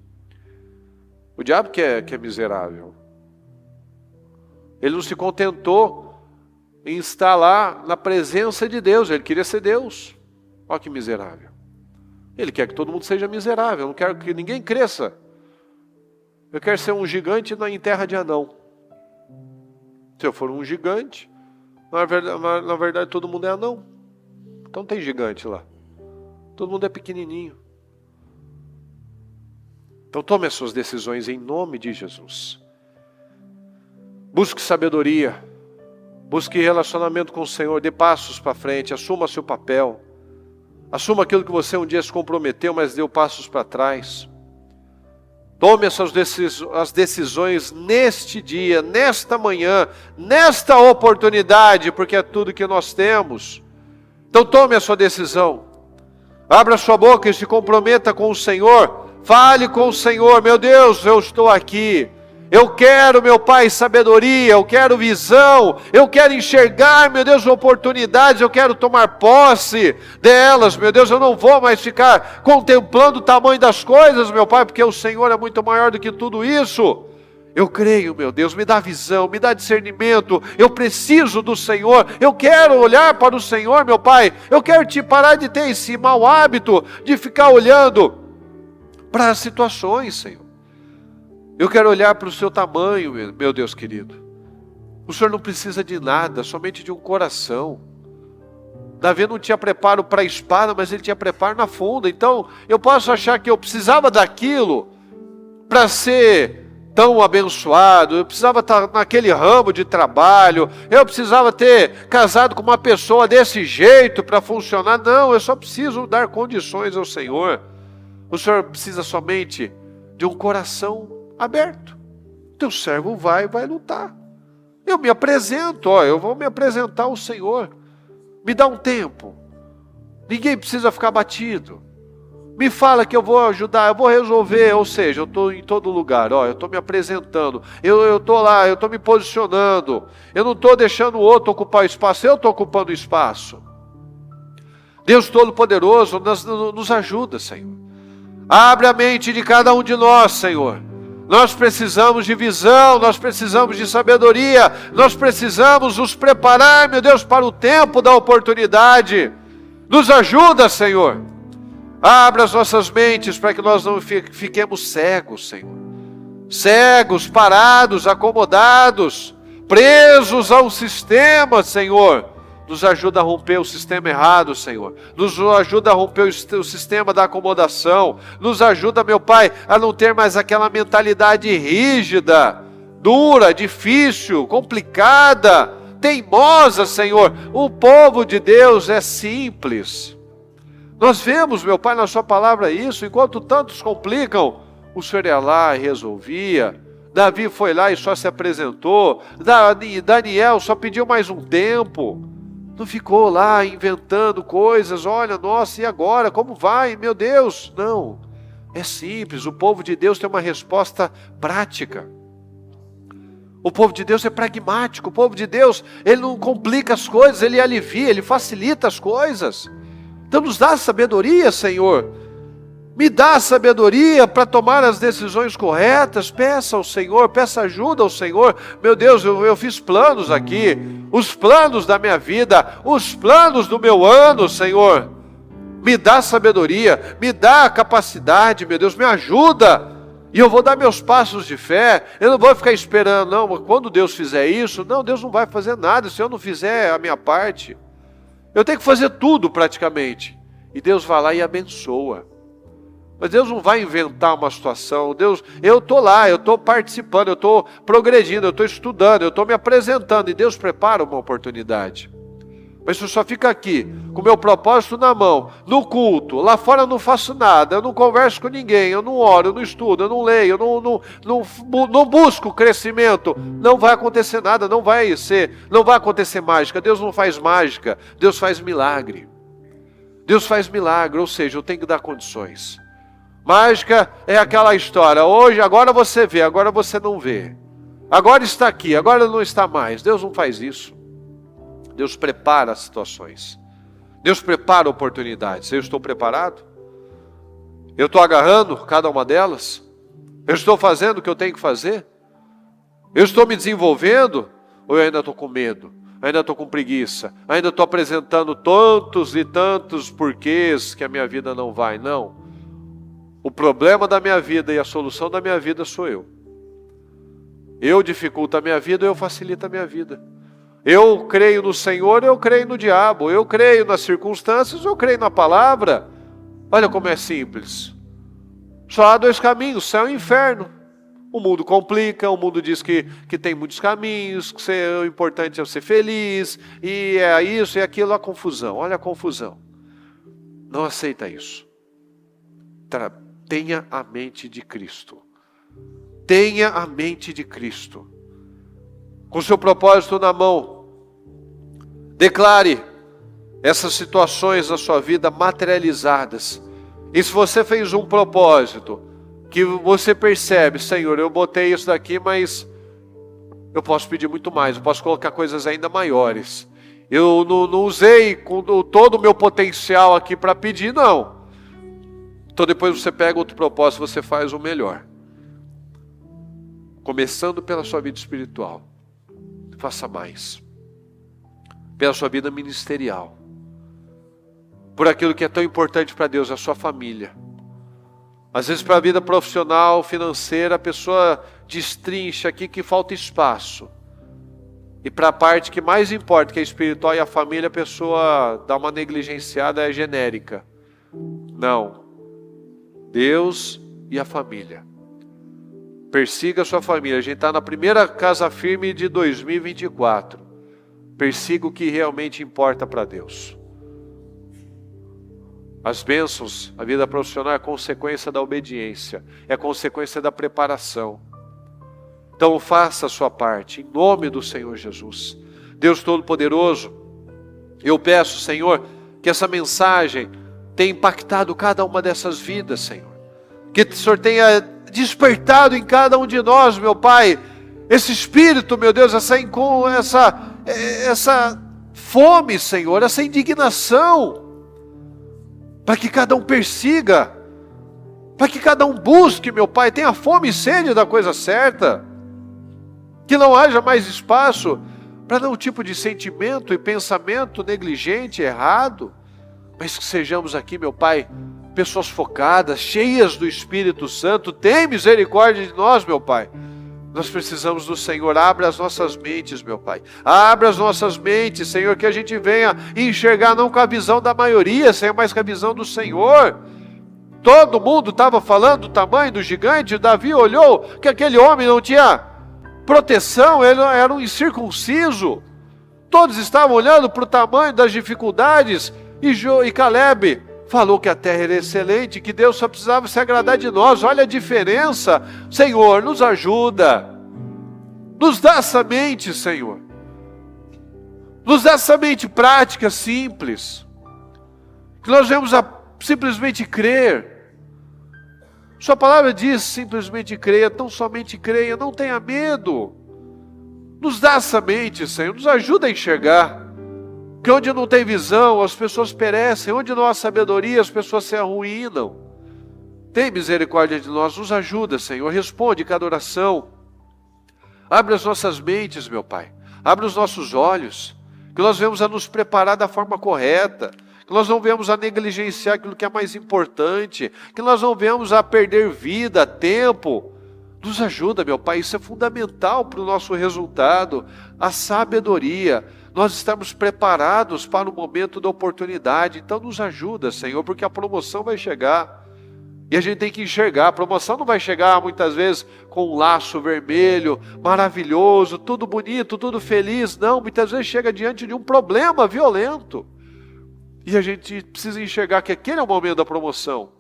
O diabo que é miserável. Ele não se contentou em estar lá na presença de Deus, ele queria ser Deus. Olha que miserável. Ele quer que todo mundo seja miserável, eu não quero que ninguém cresça. Eu quero ser um gigante em terra de anão. Se eu for um gigante, na verdade todo mundo é anão. Então não tem gigante lá. Todo mundo é pequenininho. Então tome as suas decisões em nome de Jesus. Busque sabedoria. Busque relacionamento com o Senhor. Dê passos para frente. Assuma seu papel. Assuma aquilo que você um dia se comprometeu, mas deu passos para trás. Tome as decisões neste dia, nesta manhã, nesta oportunidade, porque é tudo que nós temos. Então tome a sua decisão. Abra sua boca e se comprometa com o Senhor. Fale com o Senhor. Meu Deus, eu estou aqui. Eu quero, meu Pai, sabedoria, eu quero visão, eu quero enxergar, meu Deus, oportunidades, eu quero tomar posse delas, meu Deus, eu não vou mais ficar contemplando o tamanho das coisas, meu Pai, porque o Senhor é muito maior do que tudo isso. Eu creio, meu Deus, me dá visão, me dá discernimento, eu preciso do Senhor, eu quero olhar para o Senhor, meu Pai, eu quero parar de ter esse mau hábito de ficar olhando para as situações, Senhor. Eu quero olhar para o seu tamanho, meu Deus querido. O Senhor não precisa de nada, somente de um coração. Davi não tinha preparo para a espada, mas ele tinha preparo na funda. Então, eu posso achar que eu precisava daquilo para ser tão abençoado, eu precisava estar naquele ramo de trabalho, eu precisava ter casado com uma pessoa desse jeito para funcionar. Não, eu só preciso dar condições ao Senhor. O Senhor precisa somente de um coração aberto. Teu servo vai lutar. Eu me apresento, eu vou me apresentar ao Senhor. Me dá um tempo. Ninguém precisa ficar batido. Me fala que eu vou ajudar, eu vou resolver. Ou seja, eu estou em todo lugar, eu estou me apresentando. Eu estou lá, eu estou me posicionando. Eu não estou deixando o outro ocupar o espaço, eu estou ocupando o espaço. Deus Todo-Poderoso, nos ajuda, Senhor. Abre a mente de cada um de nós, Senhor. Nós precisamos de visão, nós precisamos de sabedoria, nós precisamos nos preparar, meu Deus, para o tempo da oportunidade. Nos ajuda, Senhor. Abra as nossas mentes para que nós não fiquemos cegos, Senhor. Cegos, parados, acomodados, presos ao sistema, Senhor. Nos ajuda a romper o sistema errado, Senhor. Nos ajuda a romper o sistema da acomodação. Nos ajuda, meu Pai, a não ter mais aquela mentalidade rígida, dura, difícil, complicada, teimosa, Senhor. O povo de Deus é simples. Nós vemos, meu Pai, na sua palavra isso. Enquanto tantos complicam, o Senhor ia lá e resolvia. Davi foi lá e só se apresentou. Daniel só pediu mais um tempo. Não ficou lá inventando coisas, olha, nossa, e agora? Como vai? Meu Deus! Não, é simples, o povo de Deus tem uma resposta prática. O povo de Deus é pragmático, o povo de Deus, ele não complica as coisas, ele alivia, ele facilita as coisas. Então nos dá sabedoria, Senhor. Me dá sabedoria para tomar as decisões corretas. Peça ao Senhor, peça ajuda ao Senhor. Meu Deus, eu fiz planos aqui. Os planos da minha vida, os planos do meu ano, Senhor. Me dá sabedoria, me dá capacidade, meu Deus, me ajuda. E eu vou dar meus passos de fé. Eu não vou ficar esperando, não. Quando Deus fizer isso, não, Deus não vai fazer nada se eu não fizer a minha parte. Eu tenho que fazer tudo praticamente. E Deus vai lá e abençoa. Mas Deus não vai inventar uma situação. Deus, eu estou lá, eu estou participando, eu estou progredindo, eu estou estudando, eu estou me apresentando. E Deus prepara uma oportunidade. Mas se eu só fico aqui, com o meu propósito na mão, no culto, lá fora eu não faço nada, eu não converso com ninguém, eu não oro, eu não estudo, eu não leio, eu não busco crescimento, não vai acontecer nada, não vai acontecer mágica. Deus não faz mágica, Deus faz milagre. Deus faz milagre, ou seja, eu tenho que dar condições. Mágica é aquela história, hoje, agora você vê, agora você não vê. Agora está aqui, agora não está mais. Deus não faz isso. Deus prepara as situações. Deus prepara oportunidades. Eu estou preparado? Eu estou agarrando cada uma delas? Eu estou fazendo o que eu tenho que fazer? Eu estou me desenvolvendo? Ou eu ainda estou com medo? Ainda estou com preguiça? Ainda estou apresentando tantos e tantos porquês que a minha vida não vai? Não. O problema da minha vida e a solução da minha vida sou eu. Eu dificulto a minha vida, eu facilito a minha vida. Eu creio no Senhor, eu creio no diabo. Eu creio nas circunstâncias, eu creio na palavra. Olha como é simples. Só há dois caminhos, céu e inferno. O mundo complica, o mundo diz que tem muitos caminhos, que o importante é ser feliz, e é isso e aquilo, a confusão. Olha a confusão. Não aceita isso. Tenha a mente de Cristo. Tenha a mente de Cristo. Com seu propósito na mão, declare essas situações na sua vida materializadas. E se você fez um propósito, que você percebe, Senhor, eu botei isso daqui, mas eu posso pedir muito mais, eu posso colocar coisas ainda maiores. Eu não usei com todo o meu potencial aqui para pedir, não. Então depois você pega outro propósito, você faz o melhor. Começando pela sua vida espiritual. Faça mais. Pela sua vida ministerial. Por aquilo que é tão importante para Deus, a sua família. Às vezes para a vida profissional, financeira, a pessoa destrincha aqui que falta espaço. E para a parte que mais importa, que é espiritual e a família, a pessoa dá uma negligenciada, é genérica. Não. Deus e a família. Persiga a sua família. A gente está na primeira Casa Firme de 2024. Persiga o que realmente importa para Deus. As bênçãos, a vida profissional é consequência da obediência. É consequência da preparação. Então faça a sua parte, em nome do Senhor Jesus. Deus Todo-Poderoso, eu peço, Senhor, que essa mensagem tenha impactado cada uma dessas vidas, Senhor. Que o Senhor tenha despertado em cada um de nós, meu Pai, esse espírito, meu Deus, essa fome, Senhor, essa indignação. para que cada um persiga, para que cada um busque, meu Pai, tenha fome e sede da coisa certa, que não haja mais espaço para nenhum tipo de sentimento e pensamento negligente, errado, mas que sejamos aqui, meu Pai, pessoas focadas, cheias do Espírito Santo. Tem misericórdia de nós, meu Pai. Nós precisamos do Senhor. Abra as nossas mentes, meu Pai. Abra as nossas mentes, Senhor, que a gente venha enxergar não com a visão da maioria, Senhor, mas com a visão do Senhor. Todo mundo estava falando do tamanho do gigante. Davi olhou que aquele homem não tinha proteção, ele era um incircunciso. Todos estavam olhando para o tamanho das dificuldades. E Caleb falou que a terra era excelente, que Deus só precisava se agradar de nós. Olha a diferença. Senhor, nos ajuda. Nos dá essa mente, Senhor. Nos dá essa mente prática, simples. Que nós vamos simplesmente crer. Sua palavra diz simplesmente creia, tão somente creia, não tenha medo. Nos dá essa mente, Senhor, nos ajuda a enxergar. Que onde não tem visão, as pessoas perecem, onde não há sabedoria, as pessoas se arruinam. Tem misericórdia de nós, nos ajuda, Senhor, responde cada oração. Abre as nossas mentes, meu Pai, abre os nossos olhos, que nós venhamos a nos preparar da forma correta, que nós não venhamos a negligenciar aquilo que é mais importante, que nós não venhamos a perder vida, tempo. Nos ajuda, meu Pai, isso é fundamental para o nosso resultado, a sabedoria. Nós estamos preparados para o momento da oportunidade, então nos ajuda, Senhor, porque a promoção vai chegar. E a gente tem que enxergar, a promoção não vai chegar muitas vezes com um laço vermelho, maravilhoso, tudo bonito, tudo feliz. Não, muitas vezes chega diante de um problema violento. E a gente precisa enxergar que aquele é o momento da promoção.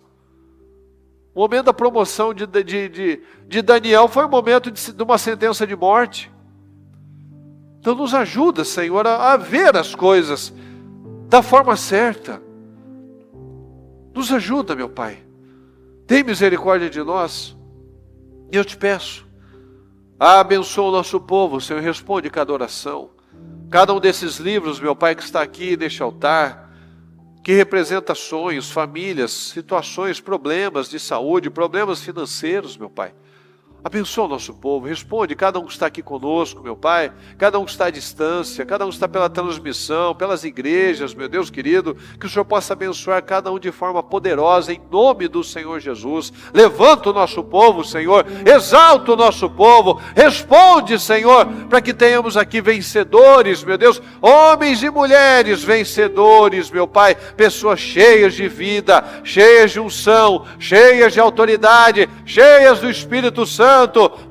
O momento da promoção de Daniel foi o momento de uma sentença de morte. Então nos ajuda, Senhor, a ver as coisas da forma certa. Nos ajuda, meu Pai. Tem misericórdia de nós. E eu te peço, abençoa o nosso povo, Senhor, responde cada oração. Cada um desses livros, meu Pai, que está aqui neste altar, que representa sonhos, famílias, situações, problemas de saúde, problemas financeiros, meu Pai. Abençoa o nosso povo, responde cada um que está aqui conosco, meu Pai, cada um que está à distância, cada um que está pela transmissão, pelas igrejas, meu Deus querido, que o Senhor possa abençoar cada um de forma poderosa, em nome do Senhor Jesus. Levanta o nosso povo, Senhor, exalta o nosso povo, responde, Senhor, para que tenhamos aqui vencedores, meu Deus, homens e mulheres vencedores, meu Pai, pessoas cheias de vida, cheias de unção, cheias de autoridade, cheias do Espírito Santo,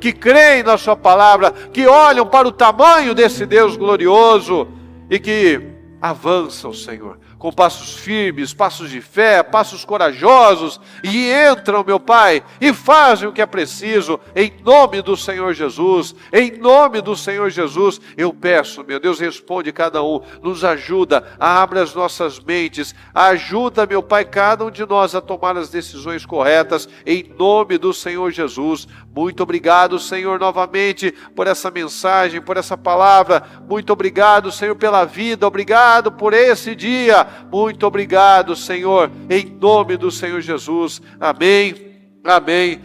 que creem na sua palavra, que olham para o tamanho desse Deus glorioso e que avançam, Senhor, com passos firmes, passos de fé, passos corajosos, e entram, meu Pai, e fazem o que é preciso, em nome do Senhor Jesus. Em nome do Senhor Jesus, eu peço, meu Deus, responde cada um, nos ajuda, abre as nossas mentes, ajuda, meu Pai, cada um de nós a tomar as decisões corretas, em nome do Senhor Jesus. Muito obrigado, Senhor, novamente, por essa mensagem, por essa palavra. Muito obrigado, Senhor, pela vida. Obrigado por esse dia. Muito obrigado, Senhor, em nome do Senhor Jesus. Amém. Amém.